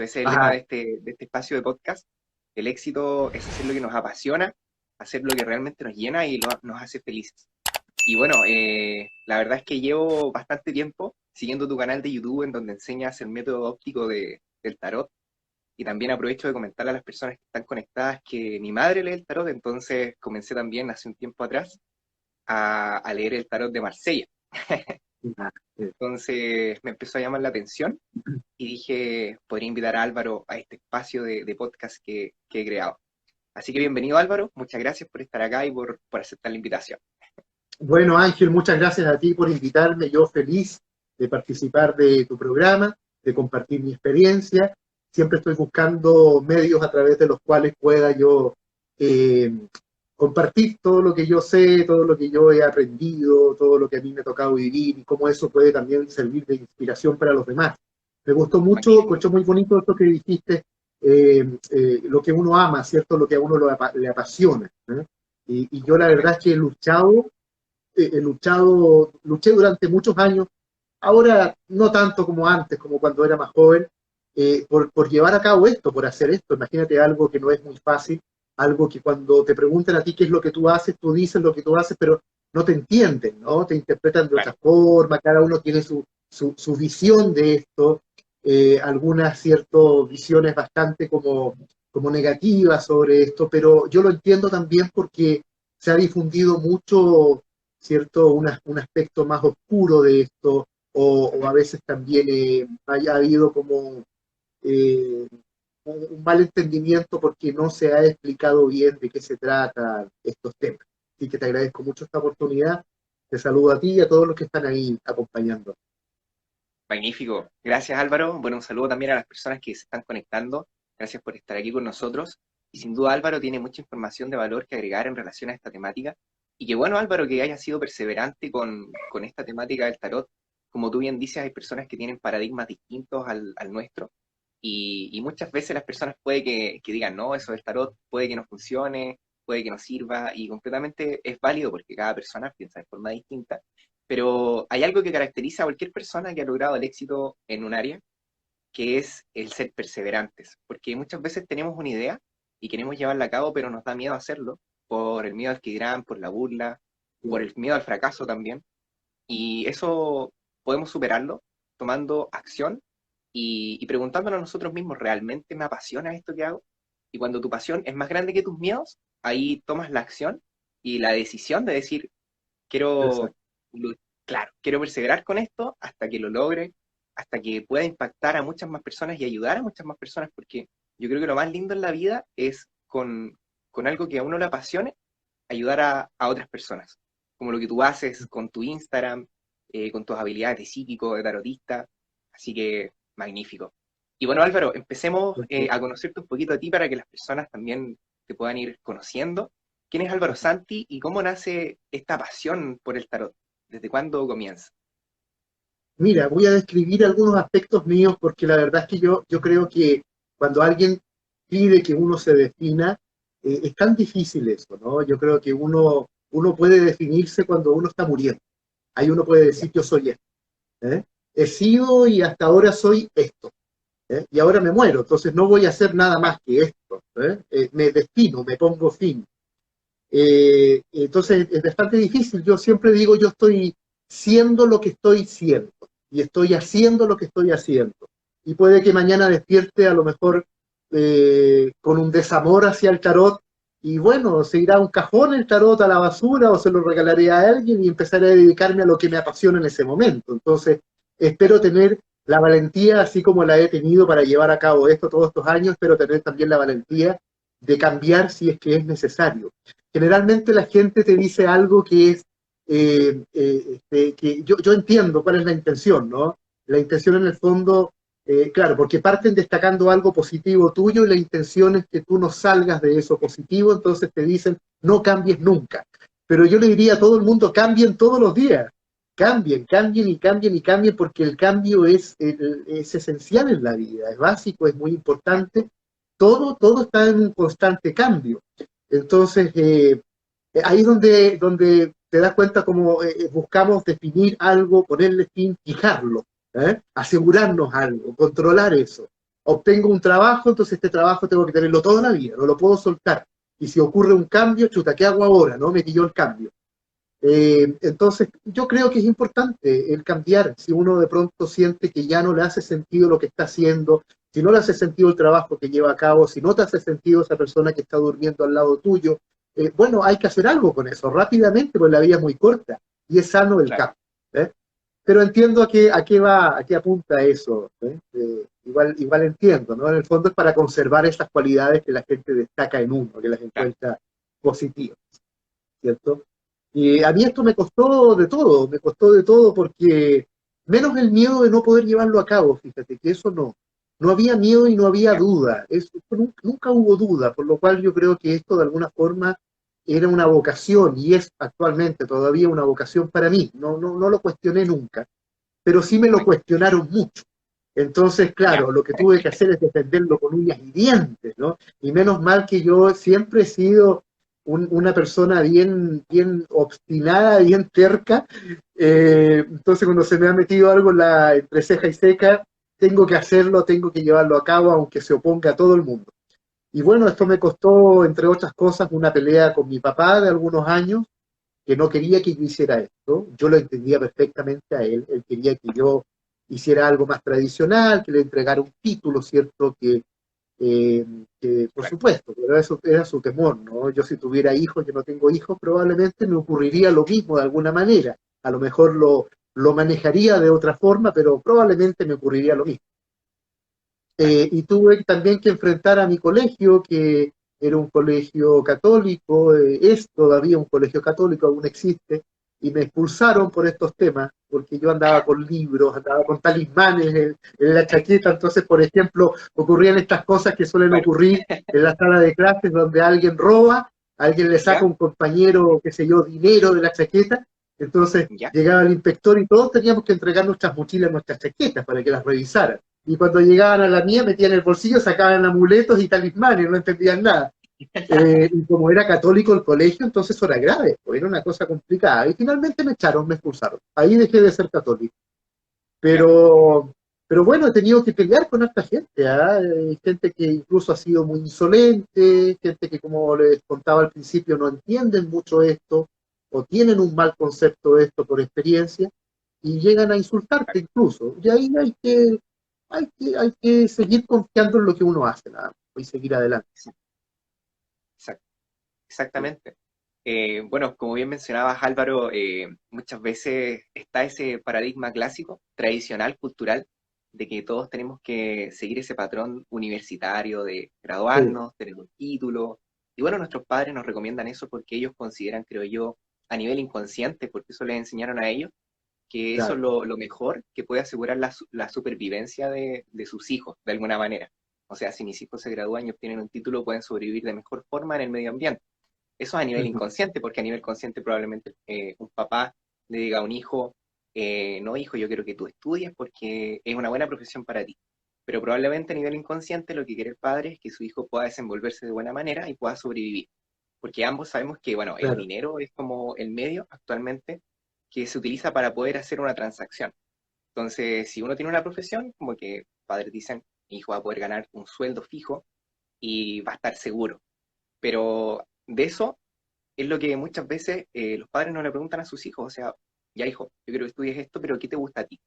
hecho, ese es el lema Ah, de este espacio de podcast. El éxito es hacer lo que nos apasiona, hacer lo que realmente nos llena y nos hace felices. Y bueno, la verdad es que llevo bastante tiempo siguiendo tu canal de YouTube en donde enseñas el método óptico del tarot. Y también aprovecho de comentarle a las personas que están conectadas que mi madre lee el tarot, entonces comencé también hace un tiempo atrás a leer el tarot de Marsella. ah, Entonces me empezó a llamar la atención y dije, podría invitar a Álvaro a este espacio de podcast que he creado. Así que bienvenido Álvaro, muchas gracias por estar acá y por aceptar la invitación. bueno, Ángel, muchas gracias a ti por invitarme. Yo feliz de participar de tu programa, de compartir mi experiencia. Siempre estoy buscando medios a través de los cuales pueda yo eh, compartir todo lo que yo sé, todo lo que yo he aprendido, todo lo que a mí me ha tocado vivir y cómo eso puede también servir de inspiración para los demás. Me gustó mucho, Magnífico. escucho muy bonito esto que dijiste, lo que uno ama, ¿cierto? Lo que a uno le apasiona. ¿Eh? Y yo la verdad es Completamente. que luché durante muchos años, ahora no tanto como antes, como cuando era más joven, por llevar a cabo esto, por hacer esto. Imagínate algo que no es muy fácil, algo que cuando te preguntan a ti qué es lo que tú haces, tú dices lo que tú haces, pero no te entienden, ¿no? Te interpretan de otra Claro, forma, cada uno tiene su visión de esto, algunas ciertas visiones bastante como negativas sobre esto, pero yo lo entiendo también porque se ha difundido mucho, ¿cierto? Un aspecto más oscuro de esto, o a veces también haya habido como eh, un mal entendimiento porque no se ha explicado bien de qué se trata estos temas. Así que te agradezco mucho esta oportunidad. Te saludo a ti y a todos los que están ahí acompañando. magnífico. Gracias Álvaro. Bueno, un saludo también a las personas que se están conectando. Gracias por estar aquí con nosotros. Y sin duda Álvaro tiene mucha información de valor que agregar en relación a esta temática. Y qué bueno Álvaro que hayas sido perseverante con esta temática del tarot. Como tú bien dices, hay personas que tienen paradigmas distintos al nuestro. Y muchas veces las personas puede que digan, no, eso del tarot puede que no funcione, puede que no sirva, y completamente es válido porque cada persona piensa de forma distinta. Pero hay algo que caracteriza a cualquier persona que ha logrado el éxito en un área, que es el ser perseverantes, porque muchas veces tenemos una idea y queremos llevarla a cabo, pero nos da miedo hacerlo, por el miedo al que dirán, por la burla, por el miedo al fracaso también, y eso podemos superarlo tomando acción y preguntándonos a nosotros mismos, ¿realmente me apasiona esto que hago? Y cuando tu pasión es más grande que tus miedos, ahí tomas la acción y la decisión de decir, quiero, Exacto. claro, quiero perseverar con esto hasta que lo logre, hasta que pueda impactar a muchas más personas y ayudar a muchas más personas, porque yo creo que lo más lindo en la vida es con algo que a uno le apasione, ayudar a otras personas, como lo que tú haces con tu Instagram, con tus habilidades de psíquico, de tarotista, así que magnífico. Y bueno, Álvaro, empecemos a conocerte un poquito a ti para que las personas también te puedan ir conociendo. ¿Quién es Álvaro Santi y cómo nace esta pasión por el tarot? ¿Desde cuándo comienza? Mira, voy a describir algunos aspectos míos porque la verdad es que yo creo que cuando alguien pide que uno se defina, es tan difícil eso, ¿no? Yo creo que uno puede definirse cuando uno está muriendo. Ahí uno puede Ya, decir yo soy esto. ¿Eh? He sido y hasta ahora soy esto. ¿Eh? Y ahora me muero, entonces no voy a hacer nada claro, más que esto. ¿Eh? Me destino, me pongo fin. Entonces es bastante difícil. Yo siempre digo, yo estoy siendo lo que estoy siendo y estoy haciendo lo que estoy haciendo. Y puede que mañana despierte a lo mejor con un desamor hacia el tarot y bueno, se irá a un cajón el tarot a la basura o se lo regalaré a alguien y empezaré a dedicarme a lo que me apasiona en ese momento. Entonces, claro, espero tener la valentía, así como la he tenido para llevar a cabo esto todos estos años, espero tener también la valentía de cambiar si es que es necesario. Generalmente la gente te dice algo que es, que yo entiendo cuál es la intención, ¿no? La intención en el fondo, claro, porque parten destacando algo positivo tuyo y la intención es que tú no salgas de eso positivo, entonces te dicen, no cambies nunca. Pero yo le diría a todo el mundo, cambien todos los días, cambien, cambien y cambien y cambien, porque el cambio es esencial en la vida, es básico, es muy importante. Todo está en un constante cambio. Entonces, ahí es donde te das cuenta cómo buscamos definir algo, ponerle fin, fijarlo, asegurarnos algo, controlar eso. obtengo un trabajo, entonces este trabajo tengo que tenerlo toda la vida, no lo puedo soltar. Y si ocurre un cambio, chuta, ¿qué hago ahora? ¿No? Me pilló el cambio. Entonces, yo creo que es importante el cambiar. Si uno de pronto siente que ya no le hace sentido lo que está haciendo, si no le hace sentido el trabajo que lleva a cabo, si no te hace sentido esa persona que está durmiendo al lado tuyo, bueno, hay que hacer algo con eso rápidamente, porque la vida es muy corta y es sano el Claro, cambio. ¿Eh? Pero entiendo a qué va, a qué apunta eso. Igual entiendo, ¿no? En el fondo es para conservar esas cualidades que la gente destaca en uno, que las claro, encuentra positivas, ¿cierto? Y a mí esto me costó de todo porque menos el miedo de no poder llevarlo a cabo, fíjate, que eso no había miedo y no había ya, duda, nunca hubo duda, por lo cual yo creo que esto de alguna forma era una vocación y es actualmente todavía una vocación para mí, no lo cuestioné nunca, pero sí me lo perfecto, cuestionaron mucho. Entonces, ya, claro, lo que tuve que hacer es defenderlo con uñas y dientes, ¿no? Y menos mal que yo siempre he sido una persona bien obstinada, bien terca. Entonces, cuando se me ha metido algo entre ceja y ceja, tengo que hacerlo, tengo que llevarlo a cabo, aunque se oponga a todo el mundo. Y bueno, esto me costó, entre otras cosas, una pelea con mi papá de algunos años, que no quería que yo hiciera esto. Yo lo entendía perfectamente a él. Él quería que yo hiciera algo más tradicional, que le entregara un título, ¿cierto? Eh, que por claro, supuesto, pero eso era su temor, ¿no? Yo si tuviera hijos, yo no tengo hijos, probablemente me ocurriría lo mismo de alguna manera. A lo mejor lo manejaría de otra forma, pero probablemente me ocurriría lo mismo. claro, Y tuve también que enfrentar a mi colegio, que era un colegio católico, es todavía un colegio católico, aún existe, y me expulsaron por estos temas, porque yo andaba con libros, andaba con talismanes en la chaqueta, entonces, por ejemplo, ocurrían estas cosas que suelen claro, ocurrir en la sala de clases donde alguien roba, alguien le saca a ya, un compañero, qué sé yo, dinero de la chaqueta, entonces ya, llegaba el inspector y todos teníamos que entregar nuestras mochilas, nuestras chaquetas para que las revisaran. Y cuando llegaban a la mía, metían en el bolsillo, sacaban amuletos y talismanes, no entendían nada. Y como era católico el colegio, entonces eso era grave, pues era una cosa complicada. Y finalmente me echaron, me expulsaron. Ahí dejé de ser católico. ya, Pero, pero bueno, he tenido que pelear con esta gente, ¿ah? Gente que incluso ha sido muy insolente, gente que, como les contaba al principio, no entienden mucho esto, o tienen un mal concepto de esto por experiencia, y llegan a insultarte claro, incluso. Y ahí hay que seguir confiando en lo que uno hace, nada más, y seguir adelante. sí, exacto, exactamente. Bueno, como bien mencionabas, Álvaro, muchas veces está ese paradigma clásico, tradicional, cultural, de que todos tenemos que seguir ese patrón universitario de Sí, graduarnos, tener un título. Y bueno, nuestros padres nos recomiendan eso porque ellos consideran, creo yo, a nivel inconsciente, porque eso les enseñaron a ellos, que eso es claro. lo mejor que puede asegurar la supervivencia de sus hijos, de alguna manera. O sea, si mis hijos se gradúan y obtienen un título, pueden sobrevivir de mejor forma en el medio ambiente. Eso es a nivel Ujú. inconsciente, porque a nivel consciente probablemente un papá le diga a un hijo, no hijo, yo quiero que tú estudies porque es una buena profesión para ti. Pero probablemente a nivel inconsciente lo que quiere el padre es que su hijo pueda desenvolverse de buena manera y pueda sobrevivir. Porque ambos sabemos que, bueno, el Claro. dinero es como el medio actualmente que se utiliza para poder hacer una transacción. Entonces, si uno tiene una profesión, como que padres dicen, mi hijo va a poder ganar un sueldo fijo y va a estar seguro. Pero de eso es lo que muchas veces los padres no le preguntan a sus hijos, o sea, ya hijo, yo quiero que estudies esto, pero ¿qué te gusta a ti?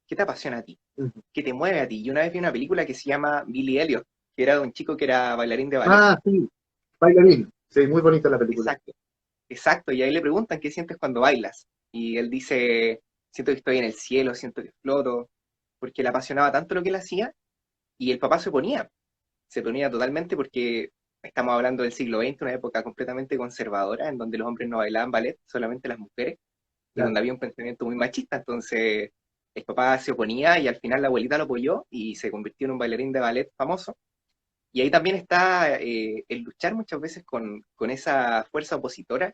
¿Qué te apasiona a ti? Ujú. ¿Qué te mueve a ti? Y una vez vi una película que se llama Billy Elliot, que era de un chico que era bailarín de ballet. Ah, sí, bailarín. Sí, muy bonita la película. Exacto, exacto. Y ahí le preguntan qué sientes cuando bailas. Y él dice, siento que estoy en el cielo, siento que floto, porque le apasionaba tanto lo que él hacía. Y el papá se oponía totalmente porque estamos hablando del siglo XX, una época completamente conservadora, en donde los hombres no bailaban ballet, solamente las mujeres, y Claro. donde había un pensamiento muy machista. Entonces, el papá se oponía y al final la abuelita lo apoyó y se convirtió en un bailarín de ballet famoso. Y ahí también está el luchar muchas veces con esa fuerza opositora,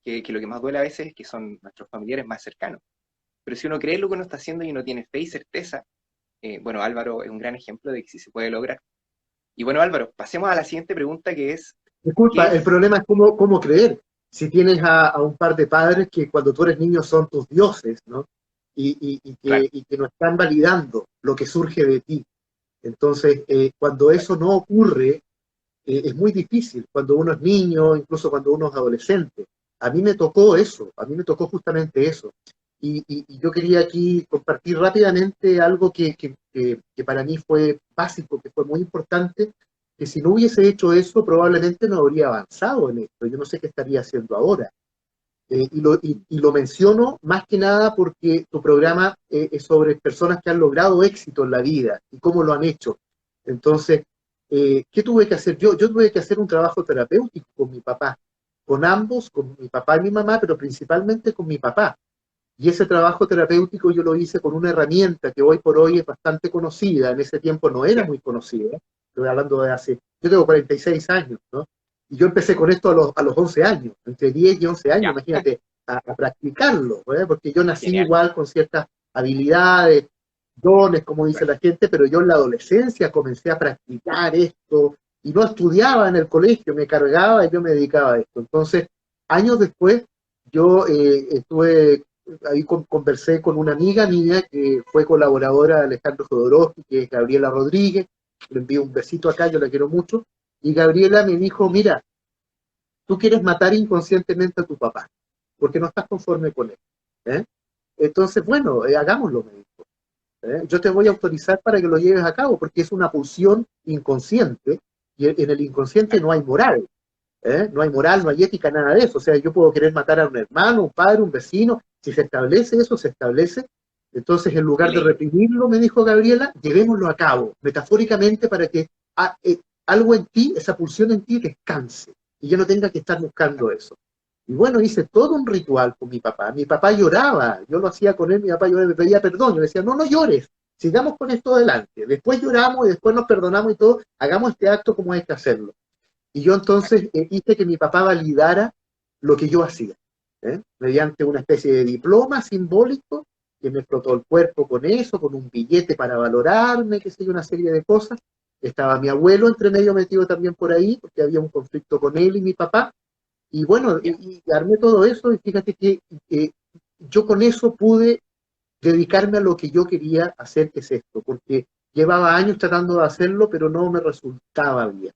que lo que más duele a veces es que son nuestros familiares más cercanos. Pero si uno cree en lo que uno está haciendo y uno tiene fe y certeza, bueno, Álvaro es un gran ejemplo de que sí se puede lograr. Y bueno, Álvaro, pasemos a la siguiente pregunta que es, ¿qué Disculpa, el es? problema es cómo creer. Si tienes Ya, a un par de padres que cuando tú eres niño son tus dioses, ¿no? Y claro, que no están validando lo que surge de ti. Entonces, cuando eso no ocurre, es muy difícil, cuando uno es niño, incluso cuando uno es adolescente. A mí me tocó eso, a mí me tocó justamente eso. Y yo quería aquí compartir rápidamente algo que para mí fue básico, que fue muy importante, que si no hubiese hecho eso, probablemente no habría avanzado en esto. Yo no sé qué estaría haciendo ahora. Y lo menciono más que nada porque tu programa es sobre personas que han logrado éxito en la vida y cómo lo han hecho. Entonces, ¿qué tuve que hacer yo? Yo tuve que hacer un trabajo terapéutico con mi papá, con ambos, con mi papá y mi mamá, pero principalmente con mi papá. Y ese trabajo terapéutico yo lo hice con una herramienta que hoy por hoy es bastante conocida, en ese tiempo no era muy conocida, estoy hablando de hace, yo tengo 46 años, ¿no? Y yo empecé con esto a los 11 años, entre 10 y 11 años, Ya, imagínate, a practicarlo, ¿eh? Porque yo nací genial. igual con ciertas habilidades, dones, como dice la gente, pero yo en la adolescencia comencé a practicar esto y no estudiaba en el colegio, me cargaba y yo me dedicaba a esto. Entonces, años después, yo estuve ahí conversé con una amiga mía que fue colaboradora de Alejandro Jodorowsky, que es Gabriela Rodríguez, le envío un besito acá, yo la quiero mucho, y Gabriela me dijo, mira, tú quieres matar inconscientemente a tu papá, porque no estás conforme con él. ¿Eh? Entonces, bueno, hagámoslo, me dijo. Yo te voy a autorizar para que lo lleves a cabo, porque es una pulsión inconsciente, y en el inconsciente no hay moral. No hay moral, no hay ética, nada de eso. O sea, yo puedo querer matar a un hermano, un padre, un vecino. Si se establece eso, se establece. Entonces, en Y lugar de ley. reprimirlo, me dijo Gabriela, llevémoslo a cabo, metafóricamente, para que algo en ti, esa pulsión en ti, descanse y yo no tenga que estar buscando eso. Y bueno, hice todo un ritual con mi papá. Mi papá lloraba, yo lo hacía con él, mi papá lloraba, me pedía perdón. Yo le decía, no, no llores, sigamos con esto adelante. Después lloramos y después nos perdonamos y todo, hagamos este acto como hay que hacerlo. Y yo entonces hice que mi papá validara lo que yo hacía, mediante una especie de diploma simbólico que me explotó el cuerpo con eso, con un billete para valorarme, qué sé yo, una serie de cosas. Estaba mi abuelo entre medio metido también por ahí, porque había un conflicto con él y mi papá. Y bueno, Ya, y armé todo eso y fíjate que yo con eso pude dedicarme a lo que yo quería hacer, que es esto, porque llevaba años tratando de hacerlo, pero no me resultaba bien.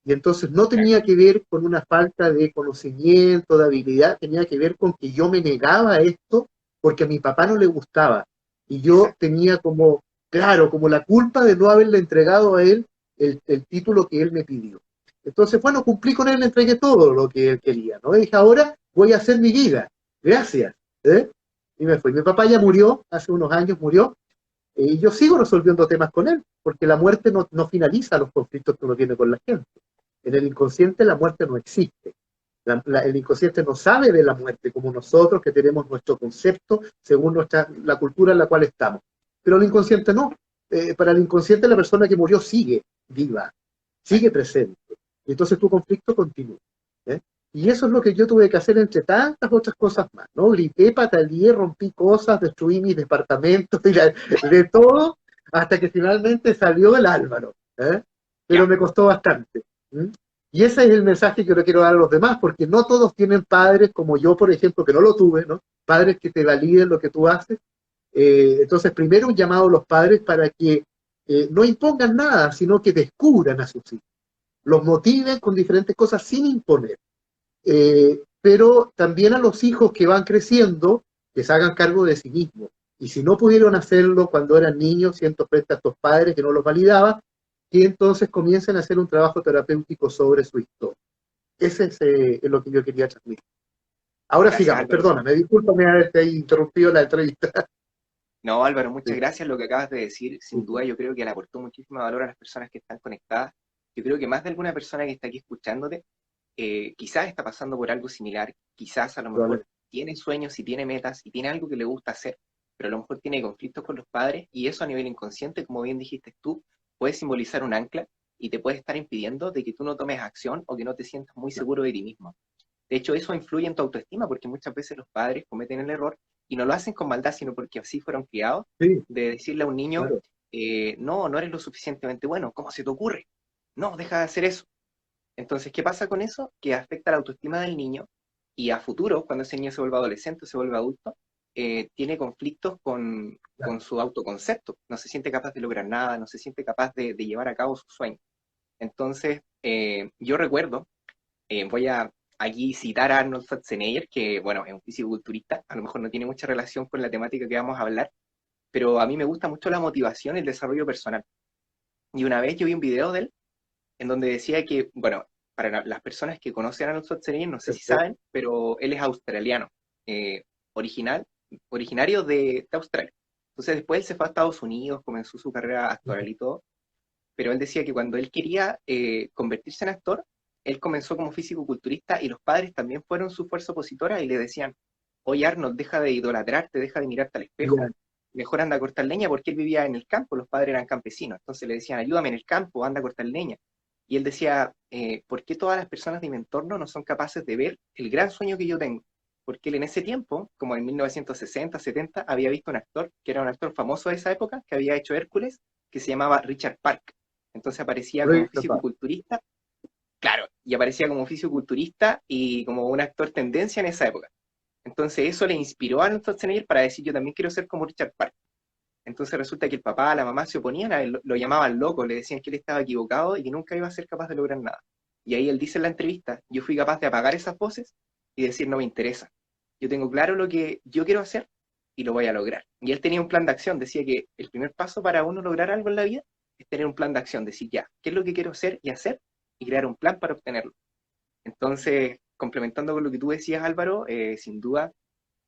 Y entonces no tenía exacto, que ver con una falta de conocimiento, de habilidad, tenía que ver con que yo me negaba a esto porque a mi papá no le gustaba. Y yo exacto. tenía como, claro, como la culpa de no haberle entregado a él el título que él me pidió. Entonces, bueno, cumplí con él, le entregué todo lo que él quería, ¿no? Y dije, ahora voy a hacer mi vida. Gracias. ¿Eh? Y me fui. Mi papá ya murió, hace unos años murió, y yo sigo resolviendo temas con él, porque la muerte no finaliza los conflictos que uno tiene con la gente. En el inconsciente la muerte no existe. El inconsciente no sabe de la muerte como nosotros, que tenemos nuestro concepto según la cultura en la cual estamos. Pero el inconsciente no. Para el inconsciente la persona que murió sigue viva, sigue presente. Y entonces tu conflicto continúa. ¿Eh? Y eso es lo que yo tuve que hacer entre tantas otras cosas más, ¿no? Grité, pataleé, rompí cosas, destruí mis departamentos, de todo, hasta que finalmente salió el Álvaro. ¿Eh? Pero Ya, me costó bastante. ¿Mm? Y ese es el mensaje que yo le quiero dar a los demás, porque no todos tienen padres como yo, por ejemplo, que no lo tuve, ¿no? Padres que te validen lo que tú haces. Entonces, primero un llamado a los padres para que no impongan nada, sino que descubran a sus hijos, los motiven con diferentes cosas sin imponer. Pero también a los hijos que van creciendo, que se hagan cargo de sí mismos. Y si no pudieron hacerlo cuando eran niños, siento frente a estos padres que no los validaban, que entonces comiencen a hacer un trabajo terapéutico sobre su historia. Ese es lo que yo quería transmitir. Ahora gracias sigamos, Álvaro. perdóname, discúlpame haberte interrumpido la entrevista. No, Álvaro, muchas Sí, gracias. Lo que acabas de decir, sin sí, duda, yo creo que le aportó muchísimo valor a las personas que están conectadas. Yo creo que más de alguna persona que está aquí escuchándote, quizás está pasando por algo similar, quizás a lo mejor probablemente. tiene sueños y tiene metas y tiene algo que le gusta hacer, pero a lo mejor tiene conflictos con los padres y eso a nivel inconsciente, como bien dijiste tú, puede simbolizar un ancla y te puede estar impidiendo de que tú no tomes acción o que no te sientas muy seguro de ti mismo. De hecho, eso influye en tu autoestima porque muchas veces los padres cometen el error y no lo hacen con maldad, sino porque así fueron criados, Sí, de decirle a un niño, claro, no, no eres lo suficientemente bueno, ¿cómo se te ocurre? No, deja de hacer eso. Entonces, ¿qué pasa con eso? Que afecta la autoestima del niño y a futuro, cuando ese niño se vuelva adolescente o se vuelva adulto, tiene conflictos con su autoconcepto, no se siente capaz de lograr nada, no se siente capaz de llevar a cabo sus sueños. Entonces, yo recuerdo, voy a aquí citar a Arnold Schwarzenegger, que bueno, es un fisicoculturista, a lo mejor no tiene mucha relación con la temática que vamos a hablar, pero a mí me gusta mucho la motivación y el desarrollo personal. Y una vez yo vi un video de él en donde decía que, bueno, para las personas que conocen a Arnold Schwarzenegger, no sé si Perfecto. saben, pero él es australiano, eh, original, originario de Australia. Entonces después él se fue a Estados Unidos, comenzó su carrera actoral y todo, pero él decía que cuando él quería convertirse en actor, él comenzó como físico-culturista y los padres también fueron su fuerza opositora y le decían, oye Arnold, deja de idolatrarte, deja de mirarte al Ya, espejo, mejor anda a cortar leña porque él vivía en el campo, los padres eran campesinos, entonces le decían, ayúdame en el campo, anda a cortar leña. Y él decía, ¿por qué todas las personas de mi entorno no son capaces de ver el gran sueño que yo tengo? Porque él en ese tiempo, como en 1960, 70, había visto un actor, que era un actor famoso de esa época, que había hecho Hércules, que se llamaba Richard Park. Entonces aparecía como correcto, pa. físico-culturista, claro, y aparecía como físico-culturista y como un actor tendencia en esa época. Entonces eso le inspiró a Arnold Schwarzenegger para decir, yo también quiero ser como Richard Park. Entonces resulta que el papá, la mamá se oponían a él, lo llamaban loco, le decían que él estaba equivocado y que nunca iba a ser capaz de lograr nada. Y ahí él dice en la entrevista, yo fui capaz de apagar esas voces y decir, no me interesa. Yo tengo claro lo que yo quiero hacer y lo voy a lograr. Y él tenía un plan de acción, decía que el primer paso para uno lograr algo en la vida es tener un plan de acción, decir ya, ¿qué es lo que quiero hacer y hacer? Y crear un plan para obtenerlo. Entonces, complementando con lo que tú decías, Álvaro, sin duda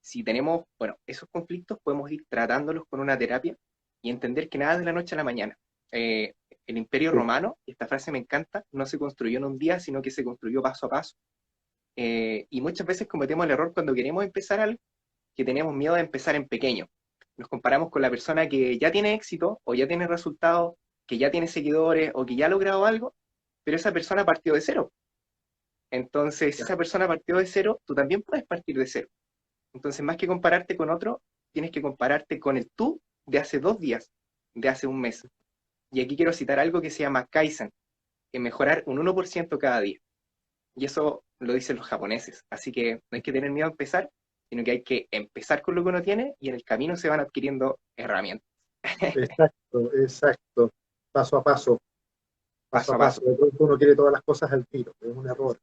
si tenemos, bueno, esos conflictos, podemos ir tratándolos con una terapia y entender que nada es de la noche a la mañana. Eh, el Imperio Sí, Romano, y esta frase me encanta, no se construyó en un día, sino que se construyó paso a paso. Y muchas veces cometemos el error cuando queremos empezar algo, que tenemos miedo de empezar en pequeño. Nos comparamos con la persona que ya tiene éxito o ya tiene resultados, que ya tiene seguidores o que ya ha logrado algo, pero esa persona partió de cero. Entonces, si ya, esa persona partió de cero, tú también puedes partir de cero. Entonces, más que compararte con otro, tienes que compararte con el tú de hace 2 días, de hace un mes. Y aquí quiero citar algo que se llama Kaizen, que mejorar un 1% cada día. Y eso lo dicen los japoneses. Así que no hay que tener miedo a empezar, sino que hay que empezar con lo que uno tiene y en el camino se van adquiriendo herramientas, exacto, exacto. Paso a paso, paso paso a a paso. paso. De pronto uno quiere todas las cosas al tiro, es un error.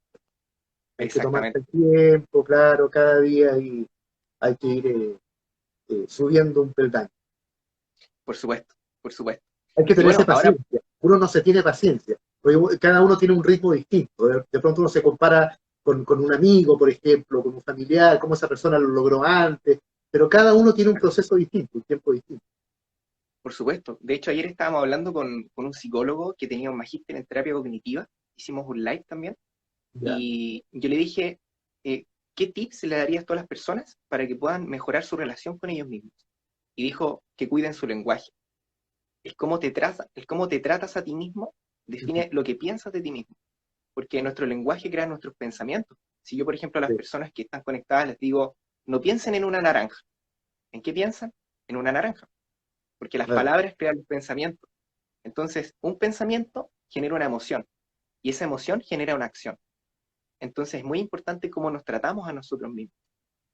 Hay que tomarse Exactamente, el tiempo, claro, cada día y hay que ir subiendo un peldaño. por supuesto, por supuesto. Hay que Y tenerse bueno, ahora, paciencia. Uno no se tiene paciencia, porque cada uno tiene un ritmo distinto. De pronto uno se compara con un amigo, por ejemplo, con un familiar, cómo esa persona lo logró antes, pero cada uno tiene un proceso distinto, un tiempo distinto. por supuesto. De hecho, ayer estábamos hablando con un psicólogo que tenía un magíster en terapia cognitiva. Hicimos un live también. Ya, Y yo le dije, ¿qué tips le darías a todas las personas para que puedan mejorar su relación con ellos mismos? Y dijo que cuiden su lenguaje. El cómo te tratas a ti mismo define lo que piensas de ti mismo. Porque nuestro lenguaje crea nuestros pensamientos. Si yo, por ejemplo, a las sí, personas que están conectadas les digo, no piensen en una naranja. ¿En qué piensan? En una naranja. Porque las claro. palabras crean los pensamientos. Entonces, un pensamiento genera una emoción. Y esa emoción genera una acción. Entonces es muy importante cómo nos tratamos a nosotros mismos.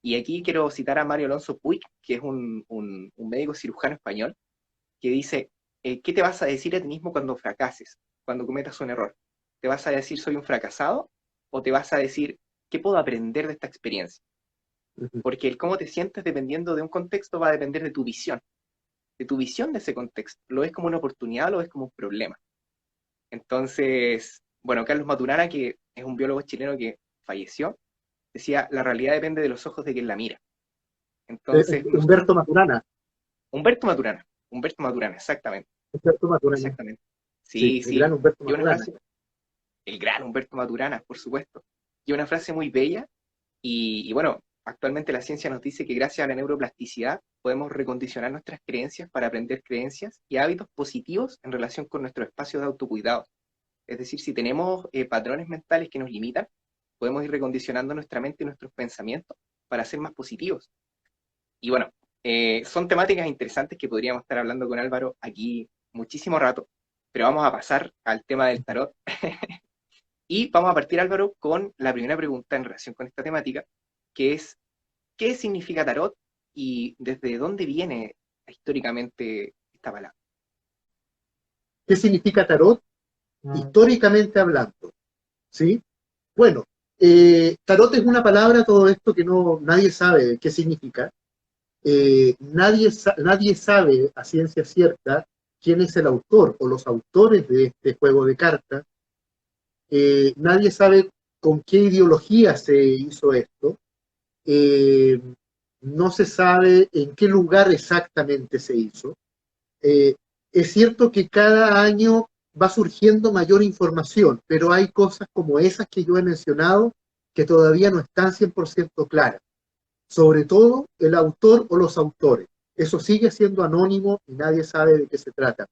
Y aquí quiero citar a Mario Alonso Puig, que es un médico cirujano español, que dice, ¿qué te vas a decir a ti mismo cuando fracases, cuando cometas un error? ¿Te vas a decir soy un fracasado o te vas a decir qué puedo aprender de esta experiencia? Ujú. Porque el cómo te sientes dependiendo de un contexto va a depender de tu visión de ese contexto. ¿Lo ves como una oportunidad o lo ves como un problema? Entonces, bueno, Carlos Maturana, que es un biólogo chileno que falleció, decía, la realidad depende de los ojos de quien la mira. Entonces, nosotros, Humberto Maturana, Humberto Maturana, exactamente, Humberto Maturana, exactamente. sí, Sí, el gran sí, Humberto y una Maturana. frase, el gran Humberto Maturana, por supuesto, y una frase muy bella, y bueno, actualmente la ciencia nos dice que gracias a la neuroplasticidad podemos recondicionar nuestras creencias para aprender creencias y hábitos positivos en relación con nuestro espacio de autocuidado. Es decir, si tenemos patrones mentales que nos limitan, podemos ir recondicionando nuestra mente y nuestros pensamientos para ser más positivos. Y bueno, son temáticas interesantes que podríamos estar hablando con Álvaro aquí muchísimo rato, pero vamos a pasar al tema del tarot. Y vamos a partir, Álvaro, con la primera pregunta en relación con esta temática, que es, ¿qué significa tarot? y desde dónde viene históricamente esta palabra. ¿Qué significa tarot? Históricamente hablando, ¿sí? Bueno, tarot es una palabra, todo esto que nadie sabe qué significa. Nadie sabe a ciencia cierta quién es el autor o los autores de este juego de cartas. Nadie sabe con qué ideología se hizo esto. Eh, no se sabe en qué lugar exactamente se hizo. Eh, es cierto que cada año va surgiendo mayor información, pero hay cosas como esas que yo he mencionado que todavía no están 100% claras. Sobre todo el autor o los autores. Eso sigue siendo anónimo y nadie sabe de qué se trata.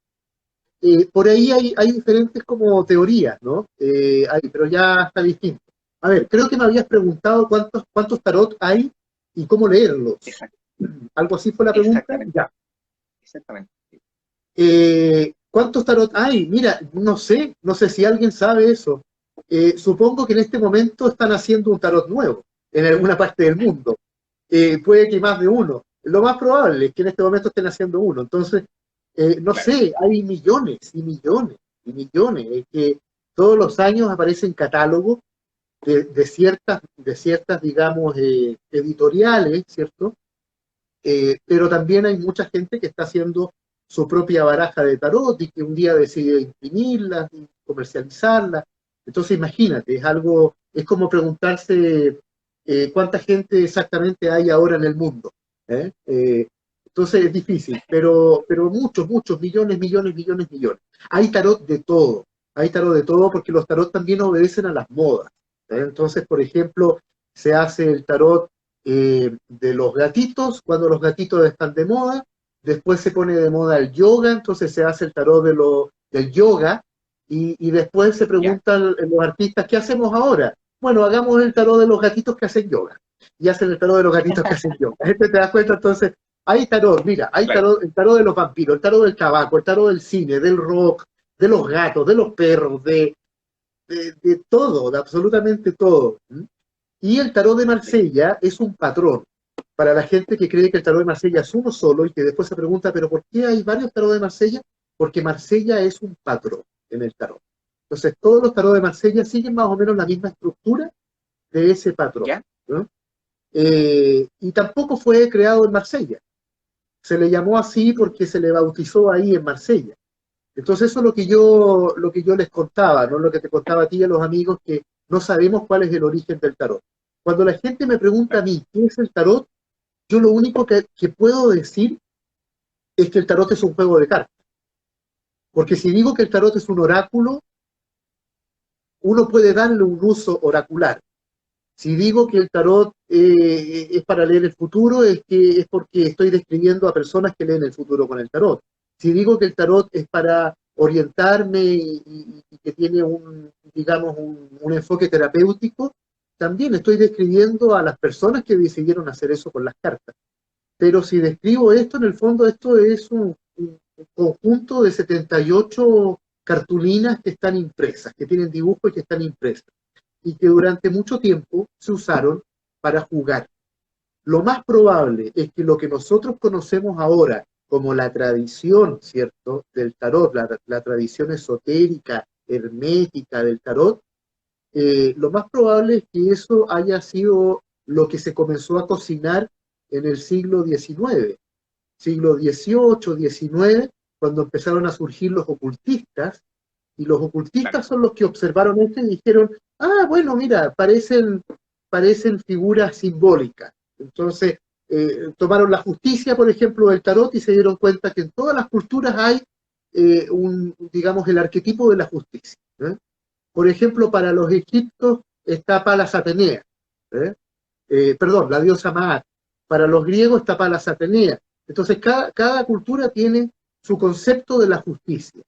Por ahí hay diferentes como teorías, ¿no? Pero ya está distinto. A ver, creo que me habías preguntado cuántos tarot hay y cómo leerlos. Exacto. ¿Algo así fue la pregunta? Exactamente. Ya. Exactamente. ¿Cuántos tarot hay? Mira, no sé si alguien sabe eso. Supongo que en este momento están haciendo un tarot nuevo en alguna parte del mundo. Puede que más de uno. Lo más probable es que en este momento estén haciendo uno. Entonces, no Claro. sé, hay millones y millones y millones. Que todos los años aparecen catálogos de ciertas, digamos, editoriales, ¿cierto? Pero también hay mucha gente que está haciendo su propia baraja de tarot y que un día decide imprimirla y comercializarla. Entonces imagínate, es como preguntarse cuánta gente exactamente hay ahora en el mundo. ¿Eh? Entonces es difícil, pero muchos, muchos, millones, millones, millones, millones. Hay tarot de todo porque los tarot también obedecen a las modas. Entonces, por ejemplo, se hace el tarot de los gatitos, cuando los gatitos están de moda, después se pone de moda el yoga, entonces se hace el tarot del yoga, y después se Ya. preguntan los artistas, ¿qué hacemos ahora? Bueno, hagamos el tarot de los gatitos que hacen yoga, y hacen el tarot de los gatitos que hacen yoga. Te das cuenta, entonces, hay tarot, mira, hay Claro. el tarot de los vampiros, el tarot del tabaco, el tarot del cine, del rock, de los gatos, de los perros, de todo, de absolutamente todo. Y el tarot de Marsella es un patrón. Para la gente que cree que el tarot de Marsella es uno solo y que después se pregunta, ¿pero por qué hay varios tarot de Marsella? Porque Marsella es un patrón en el tarot. Entonces, todos los tarot de Marsella siguen más o menos la misma estructura de ese patrón, Ya. ¿no? Y tampoco fue creado en Marsella. Se le llamó así porque se le bautizó ahí en Marsella. Entonces eso es lo que yo les contaba, ¿no? Lo que te contaba a ti y a los amigos, que no sabemos cuál es el origen del tarot. Cuando la gente me pregunta a mí qué es el tarot, yo lo único que puedo decir es que el tarot es un juego de cartas. Porque si digo que el tarot es un oráculo, uno puede darle un uso oracular. Si digo que el tarot es para leer el futuro, es porque estoy describiendo a personas que leen el futuro con el tarot. Si digo que el tarot es para orientarme y que tiene digamos, un enfoque terapéutico, también estoy describiendo a las personas que decidieron hacer eso con las cartas. Pero si describo esto, en el fondo esto es un conjunto de 78 cartulinas que están impresas, que tienen dibujos y que están impresas y que durante mucho tiempo se usaron para jugar. Lo más probable es que lo que nosotros conocemos ahora como la tradición, ¿cierto?, del tarot, la tradición esotérica, hermética del tarot, lo más probable es que eso haya sido lo que se comenzó a cocinar en el siglo XVIII, XIX, cuando empezaron a surgir los ocultistas, y los Claro. ocultistas son los que observaron esto y dijeron, bueno, mira, parecen figuras simbólicas. Entonces, tomaron la justicia, por ejemplo, del tarot y se dieron cuenta que en todas las culturas hay digamos, el arquetipo de la justicia. Por ejemplo, para los egipcios está Palas Atenea, ¿eh? Perdón, la diosa Maat. Para los griegos está Palas Atenea. Entonces, cada cultura tiene su concepto de la justicia.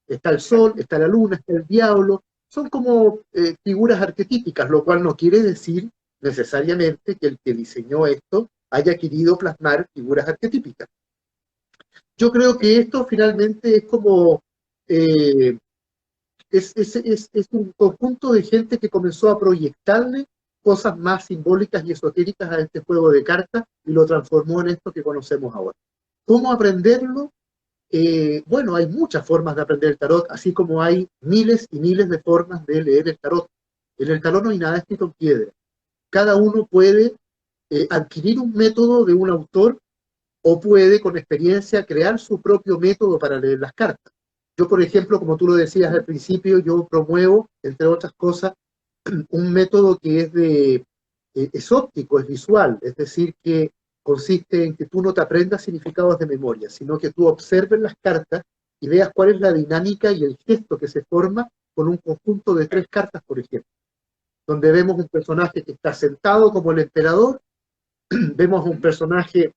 Está el sol, Exacto. está la luna, está el diablo. Son como figuras arquetípicas, lo cual no quiere decir necesariamente que el que diseñó esto haya querido plasmar figuras arquetípicas. Yo creo que esto finalmente es como es un conjunto de gente que comenzó a proyectarle cosas más simbólicas y esotéricas a este juego de cartas y lo transformó en esto que conocemos ahora. ¿Cómo aprenderlo? Bueno, hay muchas formas de aprender el tarot, así como hay miles y miles de formas de leer el tarot. En el tarot no hay nada escrito en piedra. Cada uno puede adquirir un método de un autor o puede, con experiencia, crear su propio método para leer las cartas. Yo, por ejemplo, como tú lo decías al principio, yo promuevo, entre otras cosas, un método que es óptico, es visual, es decir, que consiste en que tú no te aprendas significados de memoria, sino que tú observes las cartas y veas cuál es la dinámica y el gesto que se forma con un conjunto de 3 cartas, por ejemplo, donde vemos un personaje que está sentado como el emperador, vemos un personaje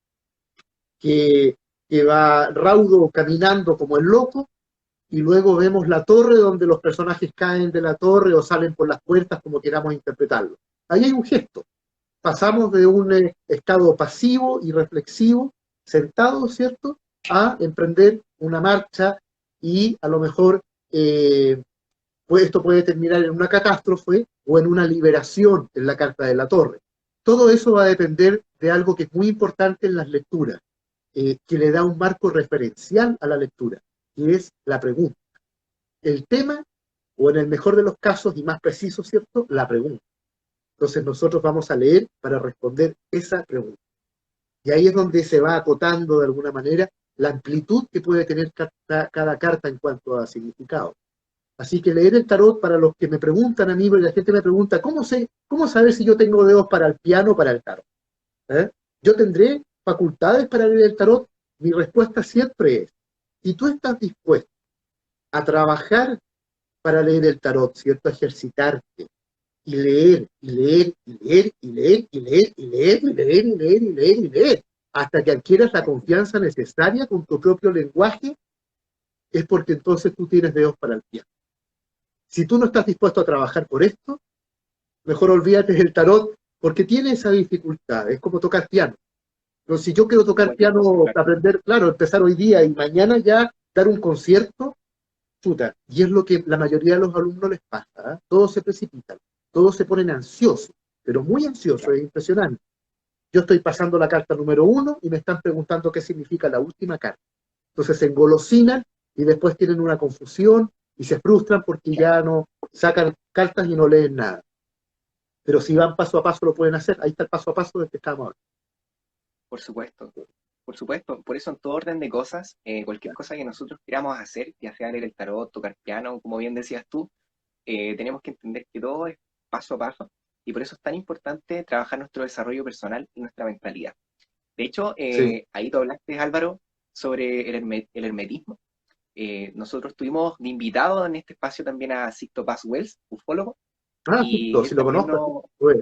que, que va raudo caminando como el loco, y luego vemos la torre donde los personajes caen de la torre o salen por las puertas, como queramos interpretarlo. Ahí hay un gesto. Pasamos de un estado pasivo y reflexivo, sentado, ¿cierto?, a emprender una marcha y a lo mejor pues esto puede terminar en una catástrofe o en una liberación en la carta de la torre. Todo eso va a depender de algo que es muy importante en las lecturas, que le da un marco referencial a la lectura, que es la pregunta. El tema, o en el mejor de los casos y más preciso, ¿cierto?, la pregunta. Entonces nosotros vamos a leer para responder esa pregunta. Y ahí es donde se va acotando de alguna manera la amplitud que puede tener cada carta en cuanto a significado. Así que leer el tarot, para los que me preguntan a mí, porque la gente me pregunta, ¿cómo saber si yo tengo dedos para el piano o para el tarot? ¿Eh? ¿Yo tendré facultades para leer el tarot? Mi respuesta siempre es, si tú estás dispuesto a trabajar para leer el tarot, ¿cierto? A ejercitarte y leer, y leer, y leer, y leer, y leer, y leer, y leer, y leer, y leer, y leer, hasta que adquieras la confianza necesaria con tu propio lenguaje, es porque entonces tú tienes dedos para el piano. Si tú no estás dispuesto a trabajar por esto, mejor olvídate del tarot, porque tiene esa dificultad, es como tocar piano. Entonces, si yo quiero Como tocar cualquier cosa, piano, claro. aprender, claro, empezar hoy día y mañana ya dar un concierto, chuta, y es lo que la mayoría de los alumnos les pasa, ¿eh? Todos se precipitan, todos se ponen ansiosos, pero muy ansiosos, Claro. es impresionante. Yo estoy pasando la carta número 1 y me están preguntando qué significa la última carta. Entonces se engolosinan y después tienen una confusión y se frustran porque ya no sacan cartas y no leen nada. Pero si van paso a paso lo pueden hacer. Ahí está el paso a paso del que estamos hablando. Por supuesto, por supuesto. Por eso en todo orden de cosas, cualquier cosa que nosotros queramos hacer, ya sea leer el tarot, tocar piano, como bien decías tú, tenemos que entender que todo es paso a paso y por eso es tan importante trabajar nuestro desarrollo personal y nuestra mentalidad. De hecho, Sí. ahí tú hablaste, Álvaro, sobre el hermetismo. Nosotros tuvimos de invitado en este espacio también a Sixto Paz Wells, ufólogo, Ah, y justo, él si lo también conozco, nos...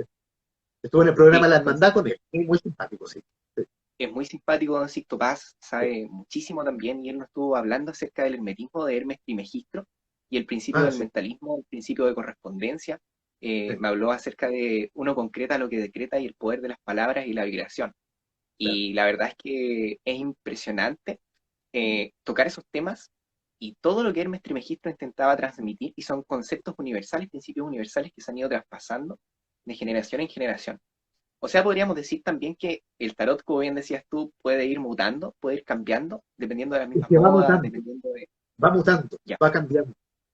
estuve en el programa Sí, La Hermandad con él. Muy simpático, sí. Sí, es muy simpático don Sixto Paz, sí. sabe muchísimo también, y él nos estuvo hablando acerca del hermetismo de Hermes Trismegisto y el principio Ah, del sí, mentalismo, el principio de correspondencia. sí, Me habló acerca de uno concreta lo que decreta y el poder de las palabras y la vibración. claro. Y la verdad es que es impresionante tocar esos temas y todo lo que Hermes Trismegisto intentaba transmitir, y son conceptos universales, principios universales que se han ido traspasando de generación en generación. O sea, podríamos decir también que el tarot, como bien decías tú, puede ir mutando, puede ir cambiando, dependiendo de las Es mismas que modas, dependiendo de... va mutando, Ya, va cambiando.